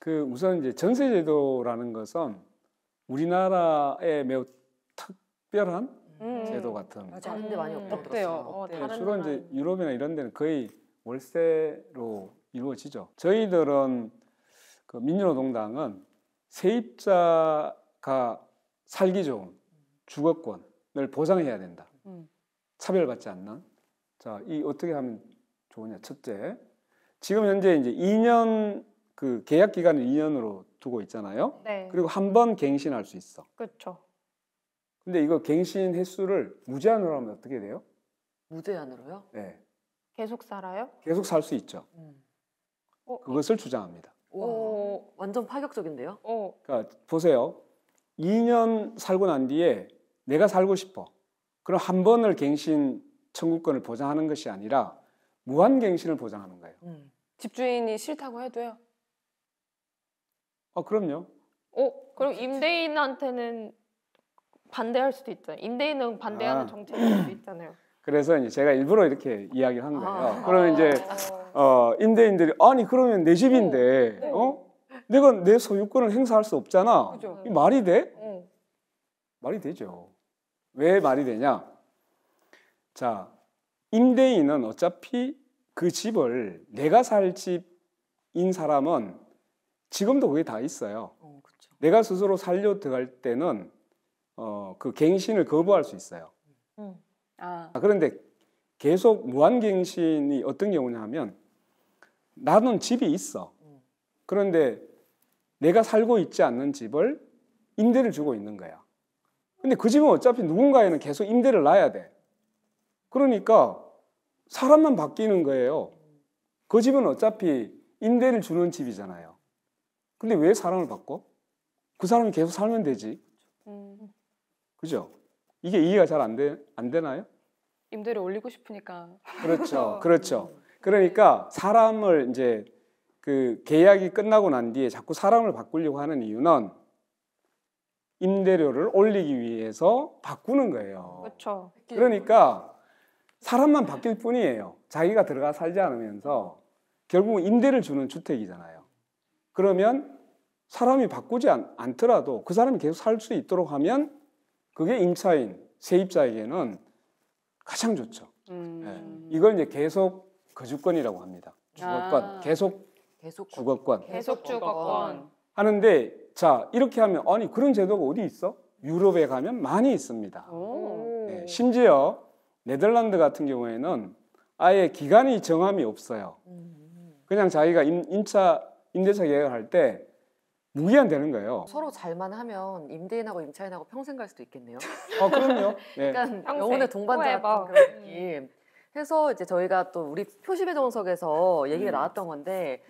그 우선 이제 전세제도라는 것은 우리나라의 매우 특별한 제도 같은. 맞아요. 다른 데 많이 없다고 없대요. 들었어요. 없대요. 다른 주로 이제 유럽이나 이런 데는 거의 월세로 이루어지죠. 저희들은 그 민주노동당은 세입자가 살기 좋은 주거권을 보장해야 된다. 차별받지 않는. 자, 이 어떻게 하면 좋으냐? 첫째, 지금 현재 이제 2년 그 계약 기간을 2년으로 두고 있잖아요. 네. 그리고 한 번 갱신할 수 있어. 그렇죠. 근데 이거 갱신 횟수를 무제한으로 하면 어떻게 돼요? 무제한으로요? 네, 계속 살아요? 계속 살 수 있죠. 그것을 주장합니다. 와, 완전 파격적인데요? 그러니까 보세요. 2년 살고 난 뒤에 내가 살고 싶어. 그럼 한 번을 갱신 청구권을 보장하는 것이 아니라 무한 갱신을 보장하는 거예요. 집주인이 싫다고 해도요? 그럼요. 그럼 임대인한테는 반대할 수도 있잖아요. 임대인은 반대하는 아. 정책일 수도 있잖아요. 그래서 이제 제가 일부러 이렇게 이야기를 한 거예요. 그러면 이제 어. 임대인들이 아니 그러면 내 집인데 내가 내 소유권을 행사할 수 없잖아. 그죠. 이 말이 돼? 어. 말이 되죠. 왜 말이 되냐? 자, 임대인은 어차피 그 집을 내가 살 집인 사람은 지금도 그게 다 있어요. 그렇죠. 내가 스스로 살려 들어갈 때는 그 갱신을 거부할 수 있어요. 그런데 계속 무한갱신이 어떤 경우냐 하면 나는 집이 있어. 그런데 내가 살고 있지 않는 집을 임대를 주고 있는 거야. 근데 그 집은 어차피 누군가에는 계속 임대를 놔야 돼. 그러니까 사람만 바뀌는 거예요. 그 집은 어차피 임대를 주는 집이잖아요. 근데 왜 사람을 바꿔? 그 사람이 계속 살면 되지. 그죠? 이게 이해가 잘 안 되나요? 임대를 올리고 싶으니까. 그렇죠. 그렇죠. 그러니까 사람을 이제 그 계약이 끝나고 난 뒤에 자꾸 사람을 바꾸려고 하는 이유는 임대료를 올리기 위해서 바꾸는 거예요. 그렇죠. 그러니까 사람만 바뀔 뿐이에요. 자기가 들어가 살지 않으면서 결국 임대를 주는 주택이잖아요. 그러면 사람이 바꾸지 않더라도 그 사람이 계속 살 수 있도록 하면 그게 임차인, 세입자에게는 가장 좋죠. 네. 이걸 이제 계속 거주권이라고 합니다. 주거권, 계속 주거권 계속 주거권. 하는데 자 이렇게 하면 아니 그런 제도가 어디 있어? 유럽에 가면 많이 있습니다. 네, 심지어 네덜란드 같은 경우에는 아예 기간이 정함이 없어요. 그냥 자기가 임대차 계약을 할 때 무기한 되는 거예요. 서로 잘만 하면 임대인하고 임차인하고 평생 갈 수도 있겠네요. 그럼요. 네. 약간 평생. 영혼의 동반자 forever. 같은 그런 느낌. 해서 이제 저희가 또 우리 표심의 정석에서 얘기가 나왔던 건데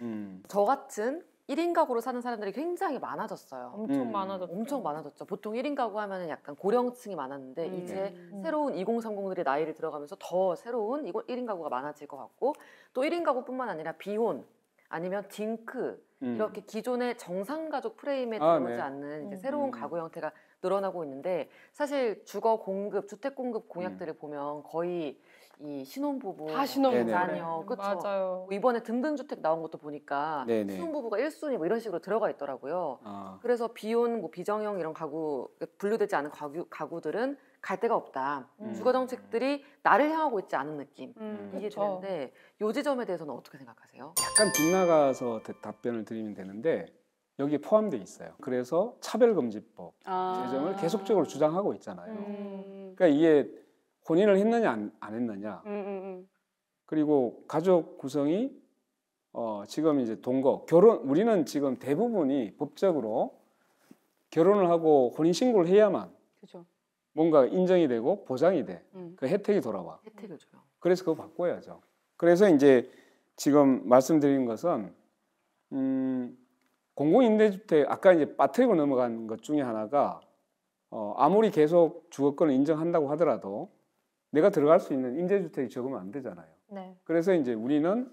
저 같은 1인 가구로 사는 사람들이 굉장히 많아졌어요. 엄청 많아졌죠. 엄청 많아졌죠. 보통 1인 가구 하면 약간 고령층이 많았는데 이제 새로운 2030들이 나이를 들어가면서 더 새로운 1인 가구가 많아질 것 같고 또 1인 가구뿐만 아니라 비혼 아니면 딩크 음. 이렇게 기존의 정상가족 프레임에 아, 들어오지 네. 않는 이제 새로운 음. 가구 형태가 늘어나고 있는데 사실 주거 공급, 주택 공급 공약들을 보면 거의 이 신혼부부, 다 신혼부부. 네네. 자녀, 그쵸? 맞아요. 뭐 이번에 등등주택 나온 것도 보니까 네네. 신혼부부가 1순위 뭐 이런 식으로 들어가 있더라고요. 아, 그래서 비혼, 뭐 비정형 이런 가구 분류되지 않은 가구들은 갈 데가 없다. 주거 정책들이 나를 향하고 있지 않은 느낌. 이게 그쵸. 드는데 요 지점에 대해서는 어떻게 생각하세요? 약간 빗나가서 답변을 드리면 되는데 여기에 포함되어 있어요. 그래서 차별금지법 제정을 계속적으로 주장하고 있잖아요. 그러니까 이게 혼인을 했느냐 안 했느냐, 그리고 가족 구성이 지금 이제 동거 결혼, 우리는 지금 대부분이 법적으로 결혼을 하고 혼인 신고를 해야만 그죠. 뭔가 인정이 되고 보장이 돼. 그 혜택이 돌아와. 혜택을 줘요. 그래서 그거 바꿔야죠. 그래서 이제 지금 말씀드린 것은 공공임대주택 아까 이제 빠뜨리고 넘어간 것 중에 하나가 아무리 계속 주거권을 인정한다고 하더라도 내가 들어갈 수 있는 임대주택이 적으면 안 되잖아요. 네. 그래서 이제 우리는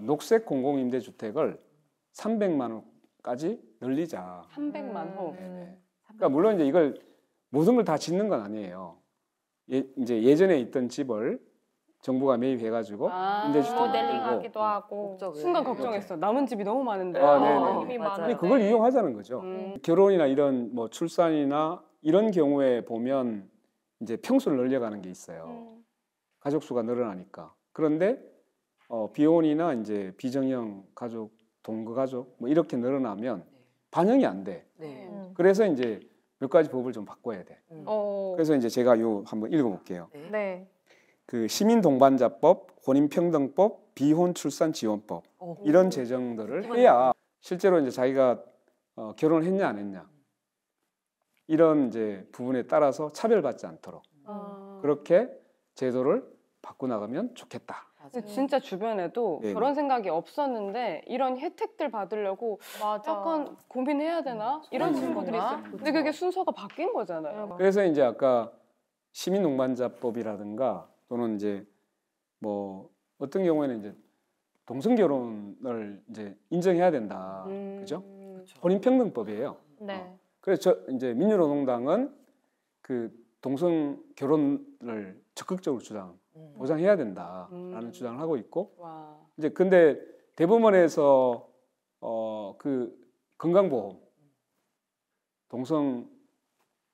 녹색 공공임대주택을 300만 호까지 늘리자. 300만 호. 네네. 그러니까 물론 이제 이걸 모든 걸 다 짓는 건 아니에요. 이제 예전에 있던 집을 정부가 매입해가지고 임대주택을 모델링하기도 하고. 목적을. 순간 걱정했어. 남은 집이 너무 많은데. 아, 네네. 이미 맞아요. 많은데. 아니, 그걸 이용하자는 거죠. 음. 결혼이나 이런 뭐 출산이나 이런 경우에 보면 이제 평수를 늘려가는 게 있어요. 가족 수가 늘어나니까. 그런데 비혼이나 이제 비정형 가족, 동거 가족 뭐 이렇게 늘어나면 반영이 안 돼. 네. 그래서 이제 몇 가지 법을 좀 바꿔야 돼. 그래서 이제 제가 요 한번 읽어볼게요. 네. 네. 그 시민동반자법, 혼인평등법, 비혼출산지원법 이런 제정들을 해야 실제로 이제 자기가 결혼을 했냐 안 했냐 이런 이제 부분에 따라서 차별받지 않도록 그렇게 제도를 바꿔 나가면 좋겠다. 근데 진짜 주변에도 네네. 그런 생각이 없었는데 이런 혜택들 받으려고 맞아. 약간 고민해야 되나? 이런 친구들이 있어요. 근데 그게 순서가 바뀐 거잖아요. 그래서 이제 아까 시민동반자법이라든가 또는 이제 뭐 어떤 경우에는 이제 동성 결혼을 이제 인정해야 된다. 그죠? 혼인평등법이에요. 네. 그래서 이제 민주노동당은 그 동성 결혼을 적극적으로 보장해야 된다라는 주장을 하고 있고 와. 이제 근데 대법원에서 그 건강보험 동성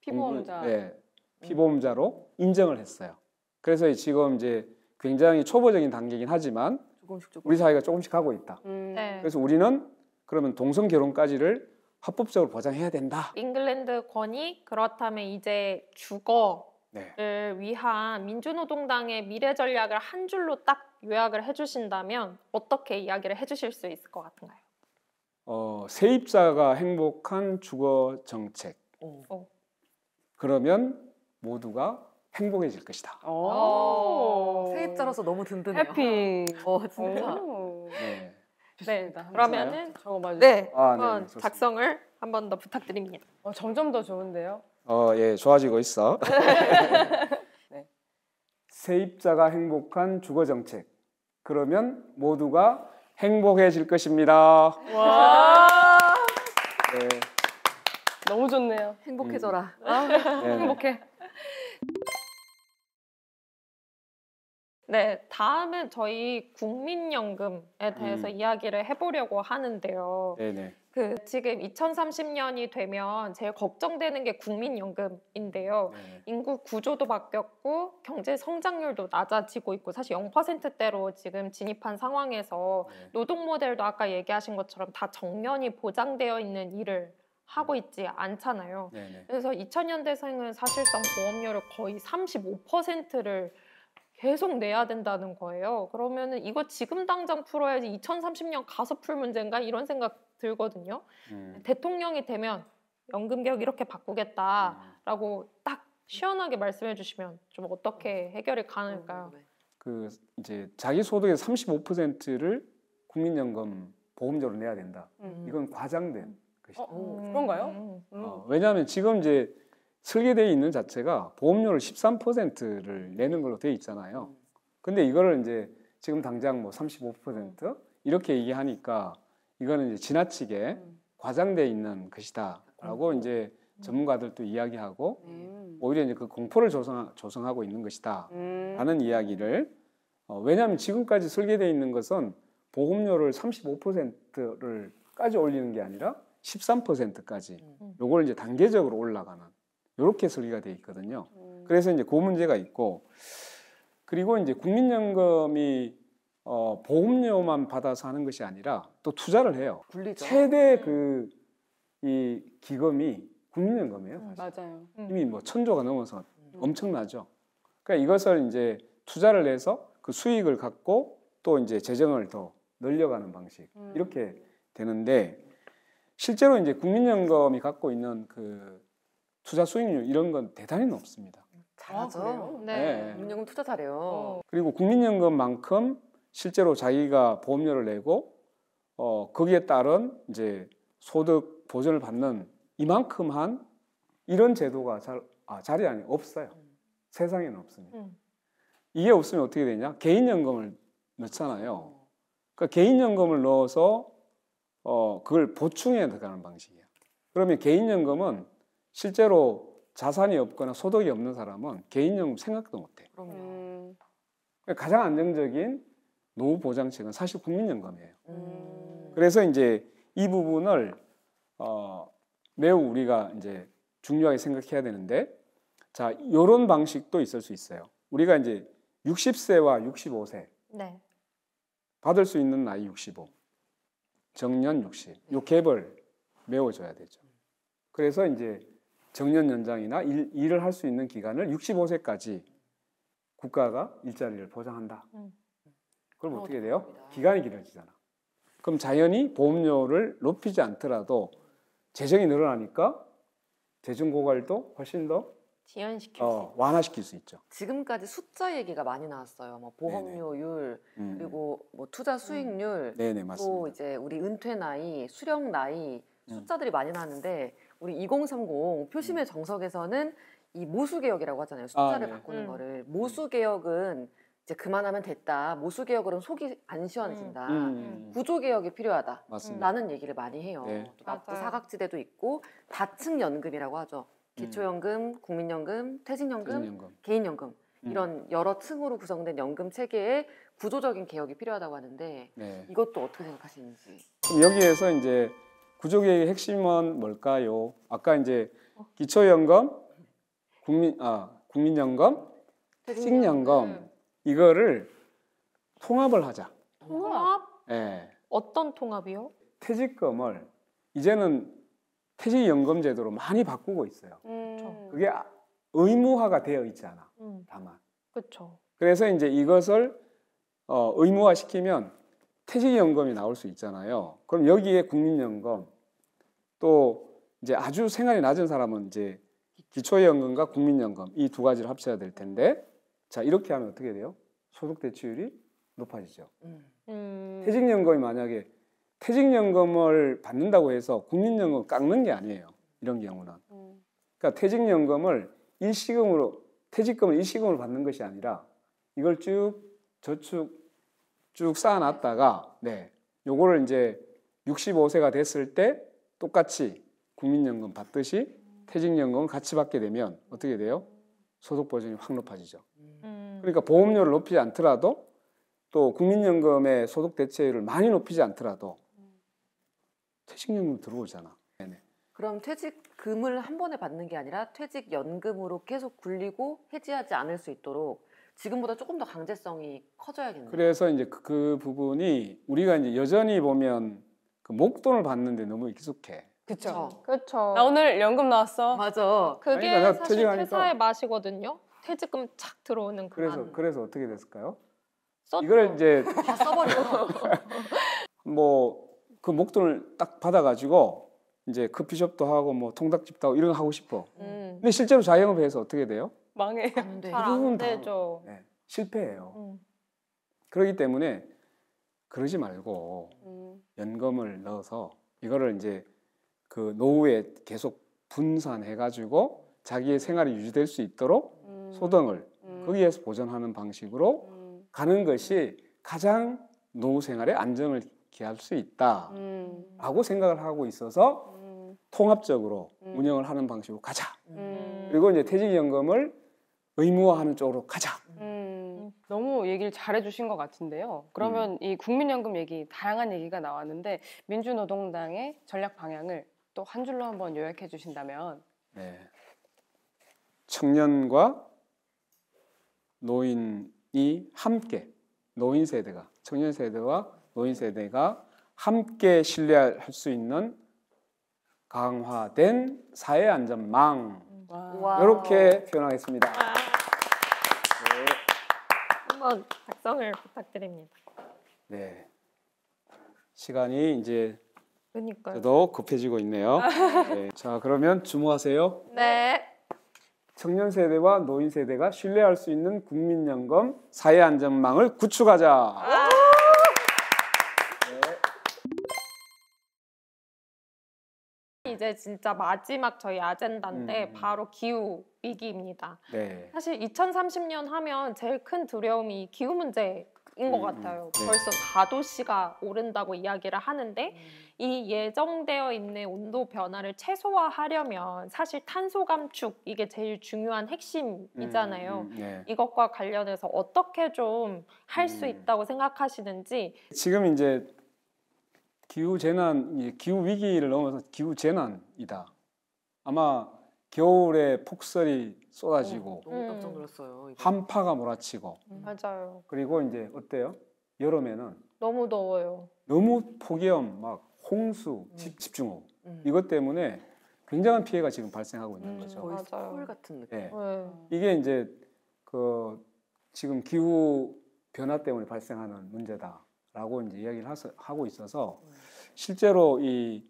피보험자. 네, 피보험자로 인정을 했어요. 그래서 지금 이제 굉장히 초보적인 단계이긴 하지만 조금씩 우리 사회가 조금씩 하고 있다. 네. 그래서 우리는 그러면 동성 결혼까지를 합법적으로 보장해야 된다. 잉글랜드 권이 그렇다면 이제 주거를 네. 위한 민주노동당의 미래 전략을 한 줄로 딱 요약을 해주신다면 어떻게 이야기를 해주실 수 있을 것 같은가요? 세입자가 행복한 주거 정책. 그러면 모두가 행복해질 것이다. 세입자로서 너무 든든해요. 해피. 진짜. 네. 좋습니다. 그러면은 적어봐 주세요. 네, 아, 한번 네, 좋습니다. 작성을 한 번 더 부탁드립니다. 점점 더 좋은데요. 예, 좋아지고 있어. 네. 세입자가 행복한 주거 정책. 그러면 모두가 행복해질 것입니다. 와. 네. 너무 좋네요. 행복해져라. 네. 행복해. 네, 다음은 저희 국민연금에 대해서 이야기를 해보려고 하는데요. 네네. 지금 2030년이 되면 제일 걱정되는 게 국민연금인데요. 네. 인구 구조도 바뀌었고 경제 성장률도 낮아지고 있고 사실 0%대로 지금 진입한 상황에서 노동 모델도 아까 얘기하신 것처럼 다 정년이 보장되어 있는 일을 하고 있지 않잖아요. 네네. 그래서 2000년대생은 사실상 보험료를 거의 35%를 계속 내야 된다는 거예요. 그러면은 이거 지금 당장 풀어야지 2030년 가서 풀 문제인가 이런 생각 들거든요. 대통령이 되면 연금개혁 이렇게 바꾸겠다라고 딱 시원하게 말씀해 주시면 좀 어떻게 해결이 가능할까요? 그 이제 자기 소득의 35%를 국민연금 보험료로 내야 된다. 이건 과장된 것이다. 그런가요? 왜냐하면 지금 이제 설계되어 있는 자체가 보험료를 13%를 내는 걸로 되어 있잖아요. 근데 이거를 이제 지금 당장 뭐 35%, 이렇게 얘기하니까 이거는 이제 지나치게 과장돼 있는 것이다라고 이제 전문가들도 이야기하고 오히려 이제 그 공포를 조성하고 있는 것이다라는 이야기를 왜냐하면 지금까지 설계되어 있는 것은 보험료를 35%를까지 올리는 게 아니라 13%까지 요걸 이제 단계적으로 올라가는 이렇게 설계가 되어 있거든요. 그래서 이제 그 문제가 있고 그리고 이제 국민연금이 보험료만 받아서 하는 것이 아니라 또 투자를 해요. 굴리죠. 최대 이 기금이 국민연금이에요. 사실. 맞아요. 이미 뭐 1,000조가 넘어서 엄청나죠. 그러니까 이것을 이제 투자를 해서 그 수익을 갖고 또 이제 재정을 더 늘려가는 방식 이렇게 되는데 실제로 이제 국민연금이 갖고 있는 그 투자 수익률 이런 건 대단히 높습니다. 잘하죠. 네. 국민연금 투자 잘해요. 그리고 국민연금만큼 실제로 자기가 보험료를 내고 거기에 따른 이제 소득 보전을 받는 이만큼 한 이런 제도가 자리 안에 없어요. 세상에는 없습니다. 이게 없으면 어떻게 되냐? 개인연금을 넣잖아요. 그러니까 개인연금을 넣어서 그걸 보충해 나가는 방식이에요. 그러면 개인연금은 실제로 자산이 없거나 소득이 없는 사람은 개인연금 생각도 못해. 그럼요. 그러니까 가장 안정적인 노후 보장책은 사실 국민연금이에요. 그래서 이제 이 부분을 매우 우리가 이제 중요하게 생각해야 되는데, 자, 이런 방식도 있을 수 있어요. 우리가 이제 60세와 65세 네. 받을 수 있는 나이 65, 정년 60, 요 갭을 메워줘야 되죠. 그래서 이제 정년 연장이나 일을 할 수 있는 기간을 65세까지 국가가 일자리를 보장한다. 그럼 어떻게 돼요? 기간이 길어지잖아. 그럼 자연히 보험료를 높이지 않더라도 재정이 늘어나니까 재정 고갈도 훨씬 더 지연시켜. 완화시킬 수 있죠. 지금까지 숫자 얘기가 많이 나왔어요. 뭐 보험료율 그리고 뭐 투자 수익률 네네 맞습니다. 또 이제 우리 은퇴 나이, 수령 나이 숫자들이 많이 나왔는데 우리 2030 표심의 정석에서는 이 모수 개혁이라고 하잖아요. 숫자를 네. 바꾸는 거를 모수 개혁은 이제 그만하면 됐다. 모수 개혁으로는 속이 안 시원해진다. 구조 개혁이 필요하다. 맞습니다. 라는 얘기를 많이 해요. 네. 또 납부 맞아요. 사각지대도 있고 다층 연금이라고 하죠. 기초연금, 국민연금, 퇴직연금, 퇴직연금. 개인연금 이런 여러 층으로 구성된 연금 체계에 구조적인 개혁이 필요하다고 하는데 네. 이것도 어떻게 생각하시는지? 그럼 여기에서 이제 구조개혁의 핵심은 뭘까요? 아까 이제 기초연금, 국민연금, 퇴직연금 이거를 통합을 하자. 통합? 네. 어떤 통합이요? 퇴직금을 이제는 퇴직연금 제도로 많이 바꾸고 있어요. 그게 의무화가 되어 있지 않아. 다만. 그렇죠. 그래서 이제 이것을 의무화시키면 퇴직연금이 나올 수 있잖아요. 그럼 여기에 국민연금 또 이제 아주 생활이 낮은 사람은 이제 기초연금과 국민연금 이 두 가지를 합쳐야 될 텐데 자 이렇게 하면 어떻게 돼요? 소득 대체율이 높아지죠. 퇴직연금이 만약에 퇴직연금을 받는다고 해서 국민연금을 깎는 게 아니에요. 이런 경우는. 그러니까 퇴직연금을 퇴직금을 일시금으로 받는 것이 아니라 이걸 쭉 저축 쭉 쌓아놨다가 요거를 이제 65세가 됐을 때 똑같이 국민연금 받듯이 퇴직연금을 같이 받게 되면 어떻게 돼요? 소득 보전이 확 높아지죠. 그러니까 보험료를 높이지 않더라도 또 국민연금의 소득 대체율을 많이 높이지 않더라도 퇴직연금 들어오잖아. 네네. 그럼 퇴직금을 한 번에 받는 게 아니라 퇴직연금으로 계속 굴리고 해지하지 않을 수 있도록 지금보다 조금 더 강제성이 커져야겠네요. 그래서 이제 그 부분이 우리가 이제 여전히 보면 그 목돈을 받는데 너무 익숙해. 그쵸. 그렇죠. 나 오늘 연금 나왔어. 맞아. 그게 아니, 나 사실 퇴직하니까. 퇴사의 맛이거든요. 퇴직금 착 들어오는 그 그래서 어떻게 됐을까요? 썼죠. 이걸 이제 다 써버려. 뭐 그 목돈을 딱 받아가지고 이제 커피숍도 하고 뭐 통닭집도 하고 이런 거 하고 싶어. 근데 실제로 자영업해서 어떻게 돼요? 망해. 안 돼. 잘 대부분 안 다 되죠. 실패해요. 그렇기 때문에 그러지 말고 연금을 넣어서 이거를 이제 그 노후에 계속 분산해가지고 자기의 생활이 유지될 수 있도록 소득을 거기에서 보전하는 방식으로 가는 것이 가장 노후 생활에 안정을 할 수 있다라고 생각을 하고 있어서 통합적으로 운영을 하는 방식으로 가자. 그리고 이제 퇴직연금을 의무화하는 쪽으로 가자. 너무 얘기를 잘해주신 것 같은데요. 그러면 이 국민연금 얘기, 다양한 얘기가 나왔는데 민주노동당의 전략 방향을 또 한 줄로 한번 요약해 주신다면. 네. 청년과 노인이 함께, 노인 세대가, 청년 세대와 노인 세대가 함께 신뢰할 수 있는 강화된 사회 안전망, 이렇게 표현하겠습니다. 네. 한번 작성을 부탁드립니다. 네. 시간이 이제 그러니까요. 저도 급해지고 있네요. 네. 자, 그러면 주목하세요. 네. 청년 세대와 노인 세대가 신뢰할 수 있는 국민연금 사회 안전망을 구축하자. 이제 진짜 마지막 저희 아젠다인데 바로 기후 위기입니다. 네. 사실 2030년 하면 제일 큰 두려움이 기후 문제인 것 같아요. 네. 벌써 4도씨가 오른다고 이야기를 하는데 이 예정되어 있는 온도 변화를 최소화하려면 사실 탄소 감축 이게 제일 중요한 핵심이잖아요. 네. 이것과 관련해서 어떻게 좀 할 수 있다고 생각하시는지. 지금 이제 기후 재난, 기후 위기를 넘어서 기후 재난이다. 아마 겨울에 폭설이 쏟아지고 너무 깜짝 놀랐어요. 이거. 한파가 몰아치고 맞아요. 그리고 이제 어때요? 여름에는 너무 더워요. 너무 폭염, 막 홍수, 집중호우 이것 때문에 굉장한 피해가 지금 발생하고 있는 거죠. 거의 맞아요. 콜 같은 느낌. 네. 네. 이게 이제 그 지금 기후 변화 때문에 발생하는 문제다라고 이제 이야기를 하고 있어서 실제로 이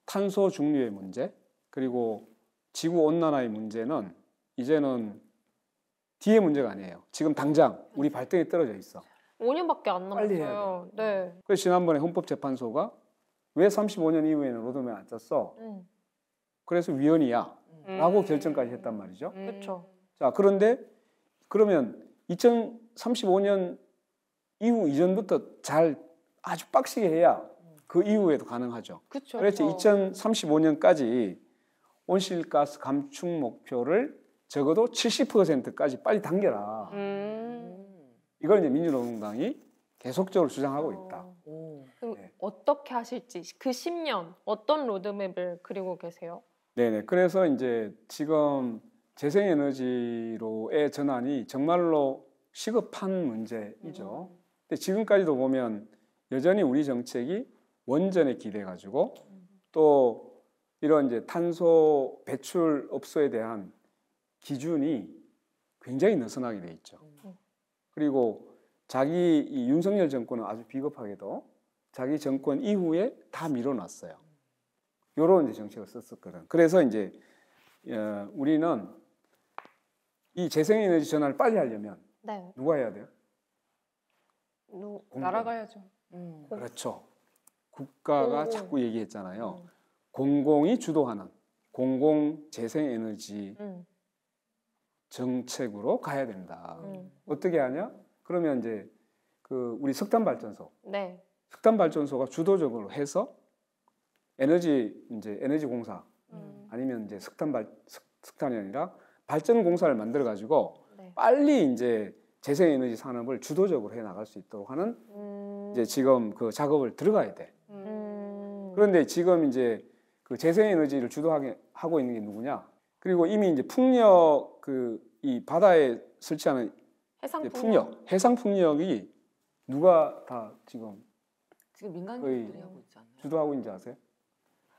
탄소 중류의 문제 그리고 지구 온난화의 문제는 이제는 뒤의 문제가 아니에요. 지금 당장 우리 발등에 떨어져 있어. 5년밖에 안 빨리 해야 남았어요. 네. 그래서 지난번에 헌법재판소가 왜 35년 이후에는 로드맵 안 짰어? 그래서 위헌이야 라고 결정까지 했단 말이죠. 그렇죠. 자, 그런데 그러면 2035년 이후 이전부터 잘 아주 빡시게 해야 그 이후에도 가능하죠. 그렇죠. 그래서 2035년까지 온실가스 감축 목표를 적어도 70%까지 빨리 당겨라. 이걸 이제 민주노동당이 계속적으로 주장하고 있다. 그럼 네. 어떻게 하실지 그 10년 어떤 로드맵을 그리고 계세요? 네네. 그래서 이제 지금 재생에너지로의 전환이 정말로 시급한 문제이죠. 근데 지금까지도 보면 여전히 우리 정책이 원전에 기대가지고 또 이런 이제 탄소 배출 업소에 대한 기준이 굉장히 느슨하게 돼 있죠. 그리고 이 윤석열 정권은 아주 비겁하게도 자기 정권 이후에 다 밀어놨어요. 요런 이제 정책을 썼었거든. 그래서 이제 우리는 이 재생에너지 전환을 빨리 하려면 네. 누가 해야 돼요? 날아가야죠. 그렇죠. 국가가 공공. 자꾸 얘기했잖아요. 공공이 주도하는 공공 재생에너지 정책으로 가야 된다. 어떻게 하냐? 그러면 이제 그 우리 석탄 발전소, 네. 석탄 발전소가 주도적으로 해서 에너지 공사 아니면 이제 석탄이 아니라 발전 공사를 만들어 가지고 네. 빨리 이제 재생에너지 산업을 주도적으로 해 나갈 수 있도록 하는 이제 지금 그 작업을 들어가야 돼. 그런데 지금 이제 그 재생에너지를 주도하고 있는 게 누구냐? 그리고 이미 이제 풍력 이 바다에 설치하는 해상 풍력이 누가 다 지금 민간인들이 하고 있지 않나요? 주도하고 있는지 아세요?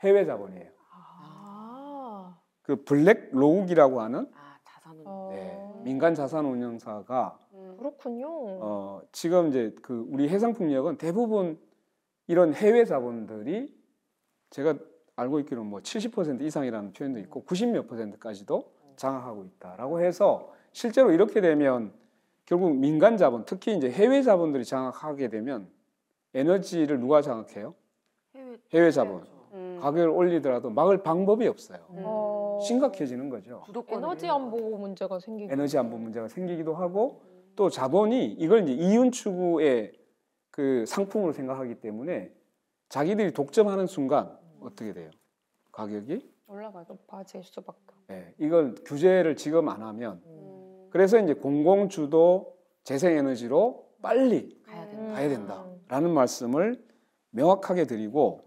해외 자본이에요. 아. 그 블랙로욱이라고 하는 자산운. 민간 자산운용사가 그렇군요. 지금 이제 그 우리 해상 풍력은 대부분 이런 해외 자본들이 제가 알고 있기로는 뭐 70% 이상이라는 표현도 있고 90몇 %까지도 장악하고 있다라고 해서 실제로 이렇게 되면 결국 민간 자본, 특히 이제 해외 자본들이 장악하게 되면 에너지를 누가 장악해요? 해외 자본. 가격을 올리더라도 막을 방법이 없어요. 심각해지는 거죠. 에너지 안보 문제가 생기고. 에너지 안보 문제가 생기기도 하고 또 자본이 이걸 이제 이윤 추구의 그 상품으로 생각하기 때문에 자기들이 독점하는 순간 어떻게 돼요? 가격이 올라가죠. 높아질 수밖에 없고. 네, 이걸 규제를 지금 안 하면 그래서 이제 공공주도 재생에너지로 빨리 가야 된다라는 말씀을 명확하게 드리고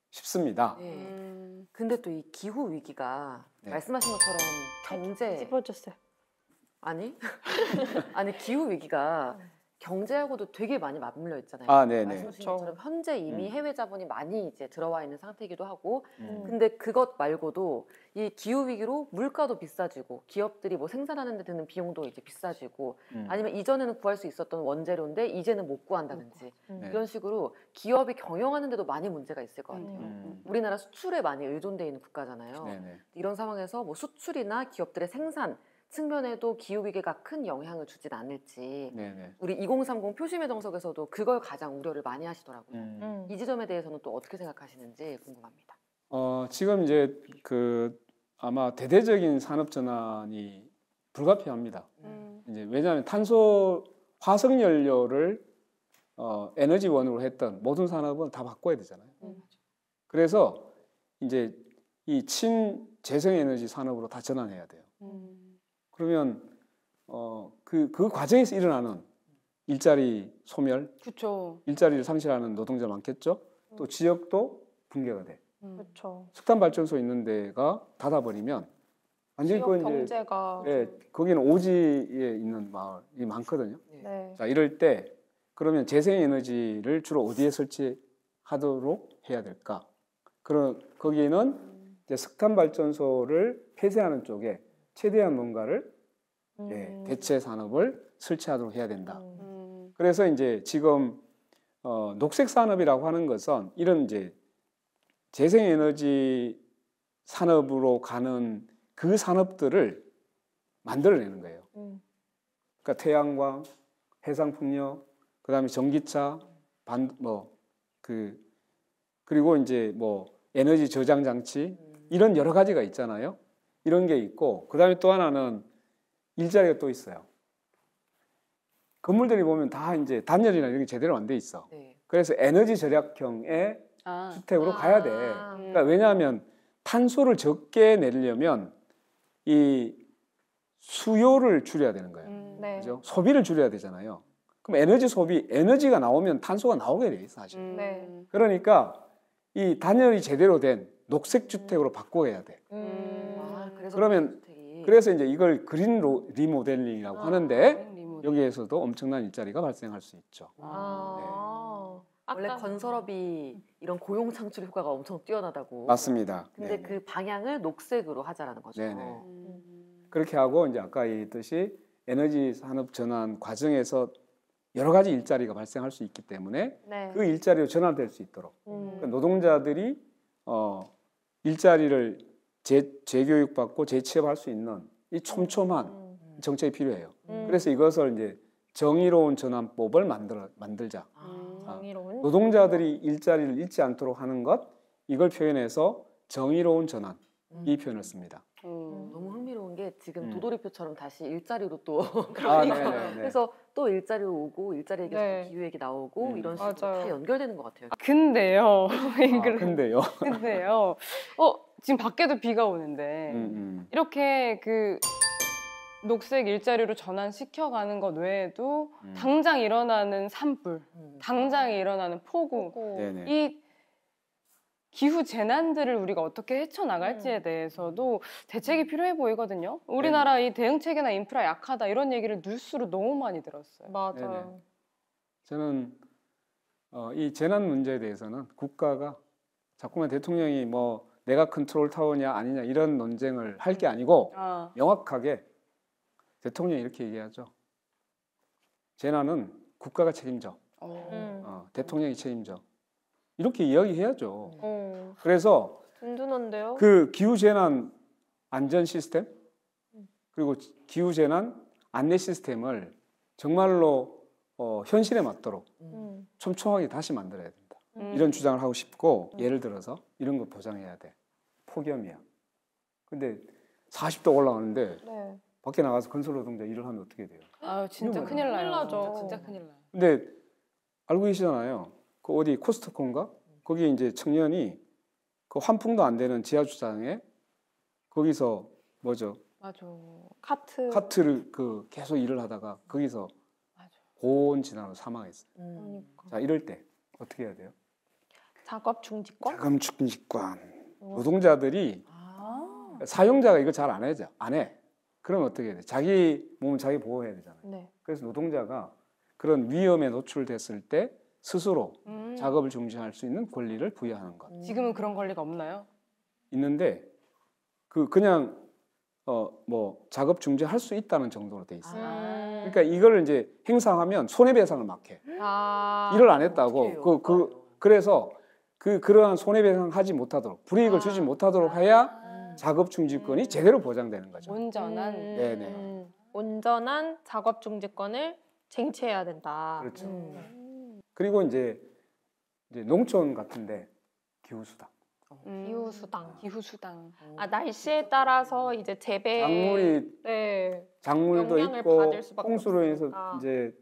싶습니다. 네. 근데 또 이 기후 위기가 네. 말씀하신 것처럼 경제 찝어주세요. 아니 아니 기후 위기가 경제하고도 되게 많이 맞물려 있잖아요. 아, 네네. 말씀하신 그렇죠. 것처럼 현재 이미 해외 자본이 많이 이제 들어와 있는 상태이기도 하고, 음. 근데 그것 말고도 이 기후 위기로 물가도 비싸지고 기업들이 뭐 생산하는 데 드는 비용도 이제 비싸지고, 아니면 이전에는 구할 수 있었던 원재료인데 이제는 못 구한다든지 네. 이런 식으로 기업이 경영하는 데도 많이 문제가 있을 것 같아요. 우리나라 수출에 많이 의존돼 있는 국가잖아요. 네네. 이런 상황에서 뭐 수출이나 기업들의 생산 측면에도 기후 위기가 큰 영향을 주진 않을지, 네네. 우리 2030 표심의 정석에서도 그걸 가장 우려를 많이 하시더라고요. 이 지점에 대해서는 또 어떻게 생각하시는지 궁금합니다. 지금 이제 그 아마 대대적인 산업 전환이 불가피합니다. 이제 왜냐하면 탄소 화석 연료를 에너지원으로 했던 모든 산업은 다 바꿔야 되잖아요. 그래서 이제 이 친재생에너지 산업으로 다 전환해야 돼요. 그러면 그 과정에서 일어나는 일자리 소멸, 그렇죠. 일자리를 상실하는 노동자 많겠죠. 또 지역도 붕괴가 돼. 그렇죠. 석탄 발전소 있는 데가 닫아버리면 완전히 지역 그 이제 경제가 예, 거기는 오지에 있는 마을이 많거든요. 네. 자, 이럴 때 그러면 재생에너지를 주로 어디에 설치하도록 해야 될까? 그럼 거기는 이제 석탄 발전소를 폐쇄하는 쪽에 최대한 뭔가를 대체 산업을 설치하도록 해야 된다. 그래서 이제 지금 녹색 산업이라고 하는 것은 이런 이제 재생에너지 산업으로 가는 그 산업들을 만들어내는 거예요. 그러니까 태양광, 해상풍력, 그다음에 전기차, 그리고 이제 뭐 에너지 저장 장치 이런 여러 가지가 있잖아요. 이런 게 있고 그다음에 또 하나는 일자리가 또 있어요. 건물들이 보면 다 이제 단열이나 이런 게 제대로 안 돼 있어. 네. 그래서 에너지 절약형의 주택으로 가야 돼. 그러니까 왜냐하면 탄소를 적게 내려면 이 수요를 줄여야 되는 거예요. 네. 그죠? 소비를 줄여야 되잖아요. 그럼 에너지가 나오면 탄소가 나오게 돼, 사실. 네. 그러니까 이 단열이 제대로 된 녹색 주택으로 바꿔야 돼. 그래서 그러면 그래서 이제 이걸 그린 리모델링이라고 하는데 여기에서도 엄청난 일자리가 발생할 수 있죠. 원래 건설업이 이런 고용 창출 효과가 엄청 뛰어나다고. 맞습니다. 근데 네네. 그 방향을 녹색으로 하자라는 거죠. 네네. 그렇게 하고 이제 아까 얘기했듯이 에너지 산업 전환 과정에서 여러 가지 일자리가 발생할 수 있기 때문에 네. 그 일자리로 전환될 수 있도록 그러니까 노동자들이 일자리를 재교육받고 재취업할 수 있는 이 촘촘한 정책이 필요해요. 그래서 이것을 이제 정의로운 전환법을 만들자. 정의로운 노동자들이 일자리를 잃지 않도록 하는 것, 이걸 표현해서 정의로운 전환 이 표현을 씁니다. 너무 흥미로운 게 지금 도돌이표처럼 다시 일자리로 또 네네네. 그래서 또 일자리로 오고 일자리 얘기에서 네. 기후 얘기 나오고 이런 식으로 맞아요. 다 연결되는 것 같아요. 근데요. 근데요. 근데요. 지금 밖에도 비가 오는데 이렇게 그 녹색 일자리로 전환시켜가는 것 외에도 당장 일어나는 산불, 당장 일어나는 폭우, 네네. 이 기후 재난들을 우리가 어떻게 헤쳐나갈지에 대해서도 대책이 필요해 보이거든요. 우리나라 이 대응체계나 인프라 약하다 이런 얘기를 뉴스로 너무 많이 들었어요. 맞아요. 네네. 저는 이 재난 문제에 대해서는 국가가 자꾸만 대통령이 뭐 내가 컨트롤 타워냐 아니냐 이런 논쟁을 할 게 아니고 명확하게 대통령이 이렇게 얘기하죠. 재난은 국가가 책임져. 대통령이 책임져. 이렇게 이야기해야죠. 그래서 든든한데요. 그 기후재난 안전 시스템 그리고 기후재난 안내 시스템을 정말로 현실에 맞도록 촘촘하게 다시 만들어야 된다. 이런 주장을 하고 싶고 예를 들어서 이런 거 보장해야 돼. 폭염이야. 근데 40도 올라가는데 네. 밖에 나가서 건설노동자 일을 하면 어떻게 돼요? 진짜 이거 큰일 나요. 큰일 나죠. 진짜 큰일 나요. 근데 알고 계시잖아요. 그 어디 코스트코인가? 거기 이제 청년이 그 환풍도 안 되는 지하 주차장에 거기서 뭐죠? 맞아. 카트를 그 계속 일을 하다가 거기서 맞아. 고온 진화로 사망했어요. 그러니까. 자, 이럴 때 어떻게 해야 돼요? 작업 중지권? 자금 중지권. 노동자들이 아. 사용자가 이거 잘 안 해죠. 안 해. 그럼 어떻게 해야 돼? 자기 몸은 자기 보호해야 되잖아요. 네. 그래서 노동자가 그런 위험에 노출됐을 때 스스로 작업을 중지할 수 있는 권리를 부여하는 것. 지금은 그런 권리가 없나요? 있는데 그냥 뭐 작업 중지할 수 있다는 정도로 돼 있어요. 그러니까 이걸 이제 행사하면 손해배상을 막 해. 일을 안 했다고 그래서 그러한 손해배상하지 못하도록 불이익을 주지 못하도록 해야 작업 중지권이 제대로 보장되는 거죠. 온전한. 네네. 온전한 작업 중지권을 쟁취해야 된다. 그렇죠. 그리고 이제 농촌 같은데 기후수당. 기후수당. 기후수당. 아, 날씨에 따라서 이제 재배 작물도 영향을 있고 받을 수밖에 홍수로 인해서 없으니까. 이제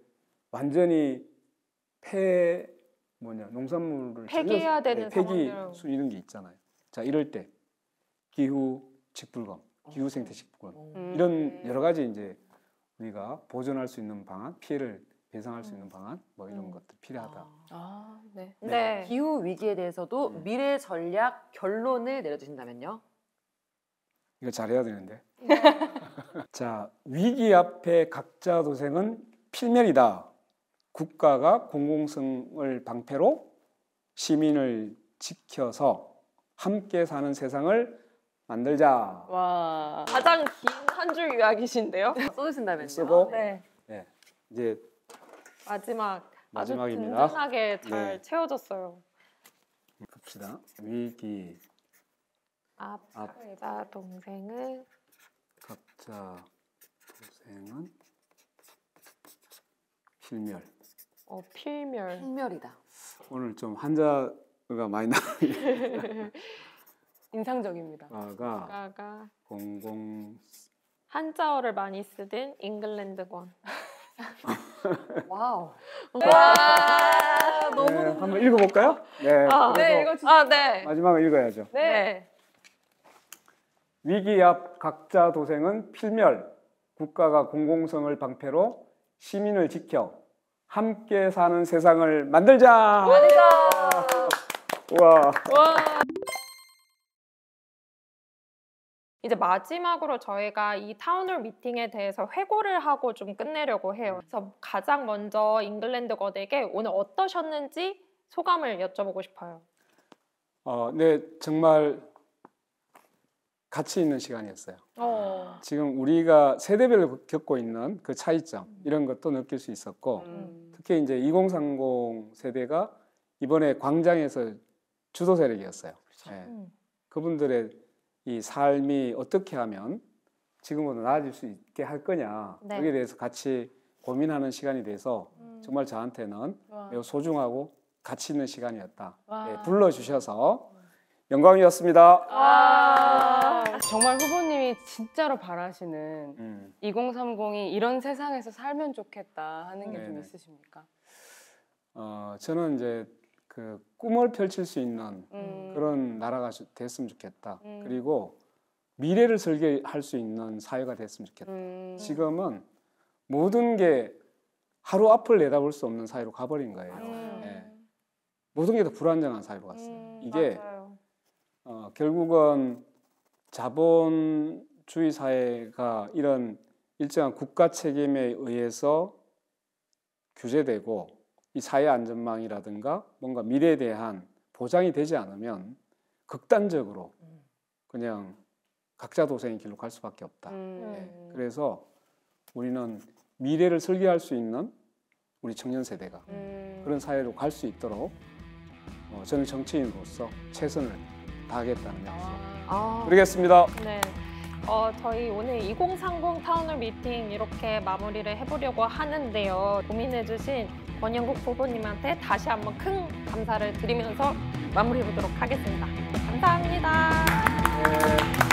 완전히 농산물을 폐기해야 되는 폐기 상황들. 이런 게 있잖아요. 자, 이럴 때 기후 직불금, 기후 생태 직불금 이런 여러 가지 이제 우리가 보존할 수 있는 방안, 피해를 배상할 수 있는 방안 뭐 이런 것들 필요하다. 아, 네. 네. 기후 위기에 대해서도 미래 전략 결론을 내려주신다면요? 이거 잘해야 되는데. 자, 위기 앞에 각자 도생은 필면이다. 국가가 공공성을 방패로 시민을 지켜서 함께 사는 세상을 만들자. 와. 가장 긴 한 줄 요약이신데요? 써주신다면요? 쓰고 네. 이제 마지막입니다. 아주 든든하게 잘 네. 채워졌어요. 봅시다. 위기 각자 동생은 각자 도생은 필멸. 필멸. 필멸이다. 오늘 좀 한자가 많이 나오는 인상적입니다. 국가가 공공 한자어를 많이 쓰던 잉글랜드권. 와우. 와, 너무 네, 한번 읽어볼까요? 네. 네, 아, 네. 마지막을 읽어야죠. 네. 위기 앞 각자 도생은 필멸. 국가가 공공성을 방패로 시민을 지켜 함께 사는 세상을 만들자. 우와. 이제 마지막으로 저희가 이 타운홀 미팅에 대해서 회고를 하고 좀 끝내려고 해요. 그래서 가장 먼저 잉글랜드건에게 오늘 어떠셨는지 소감을 여쭤보고 싶어요. 네, 정말 가치 있는 시간이었어요. 지금 우리가 세대별로 겪고 있는 그 차이점 이런 것도 느낄 수 있었고 특히 이제 2030 세대가 이번에 광장에서 주도 세력이었어요. 네. 그분들의 이 삶이 어떻게 하면 지금보다 나아질 수 있게 할 거냐 네. 여기에 대해서 같이 고민하는 시간이 돼서 정말 저한테는 매우 소중하고 가치 있는 시간이었다. 네, 불러주셔서 영광이었습니다. 정말 후보님이 진짜로 바라시는 2030이 이런 세상에서 살면 좋겠다 하는 게 좀 네네. 있으십니까? 저는 이제 그 꿈을 펼칠 수 있는 그런 나라가 됐으면 좋겠다. 그리고 미래를 설계할 수 있는 사회가 됐으면 좋겠다. 지금은 모든 게 하루 앞을 내다볼 수 없는 사회로 가버린 거예요. 네. 모든 게 다 불안정한 사회로 갔어요. 이게 맞아요. 결국은 자본주의 사회가 이런 일정한 국가 책임에 의해서 규제되고 이 사회 안전망이라든가 뭔가 미래에 대한 보장이 되지 않으면 극단적으로 그냥 각자 도생의 길로 갈 수밖에 없다. 네. 그래서 우리는 미래를 설계할 수 있는 우리 청년 세대가 그런 사회로 갈 수 있도록 저는 정치인으로서 최선을 다하겠다는 약속 드리겠습니다. 네. 저희 오늘 2030 타운홀 미팅 이렇게 마무리를 해보려고 하는데요. 고민해주신 권영국 후보님한테 다시 한번 큰 감사를 드리면서 마무리해보도록 하겠습니다. 감사합니다. 네.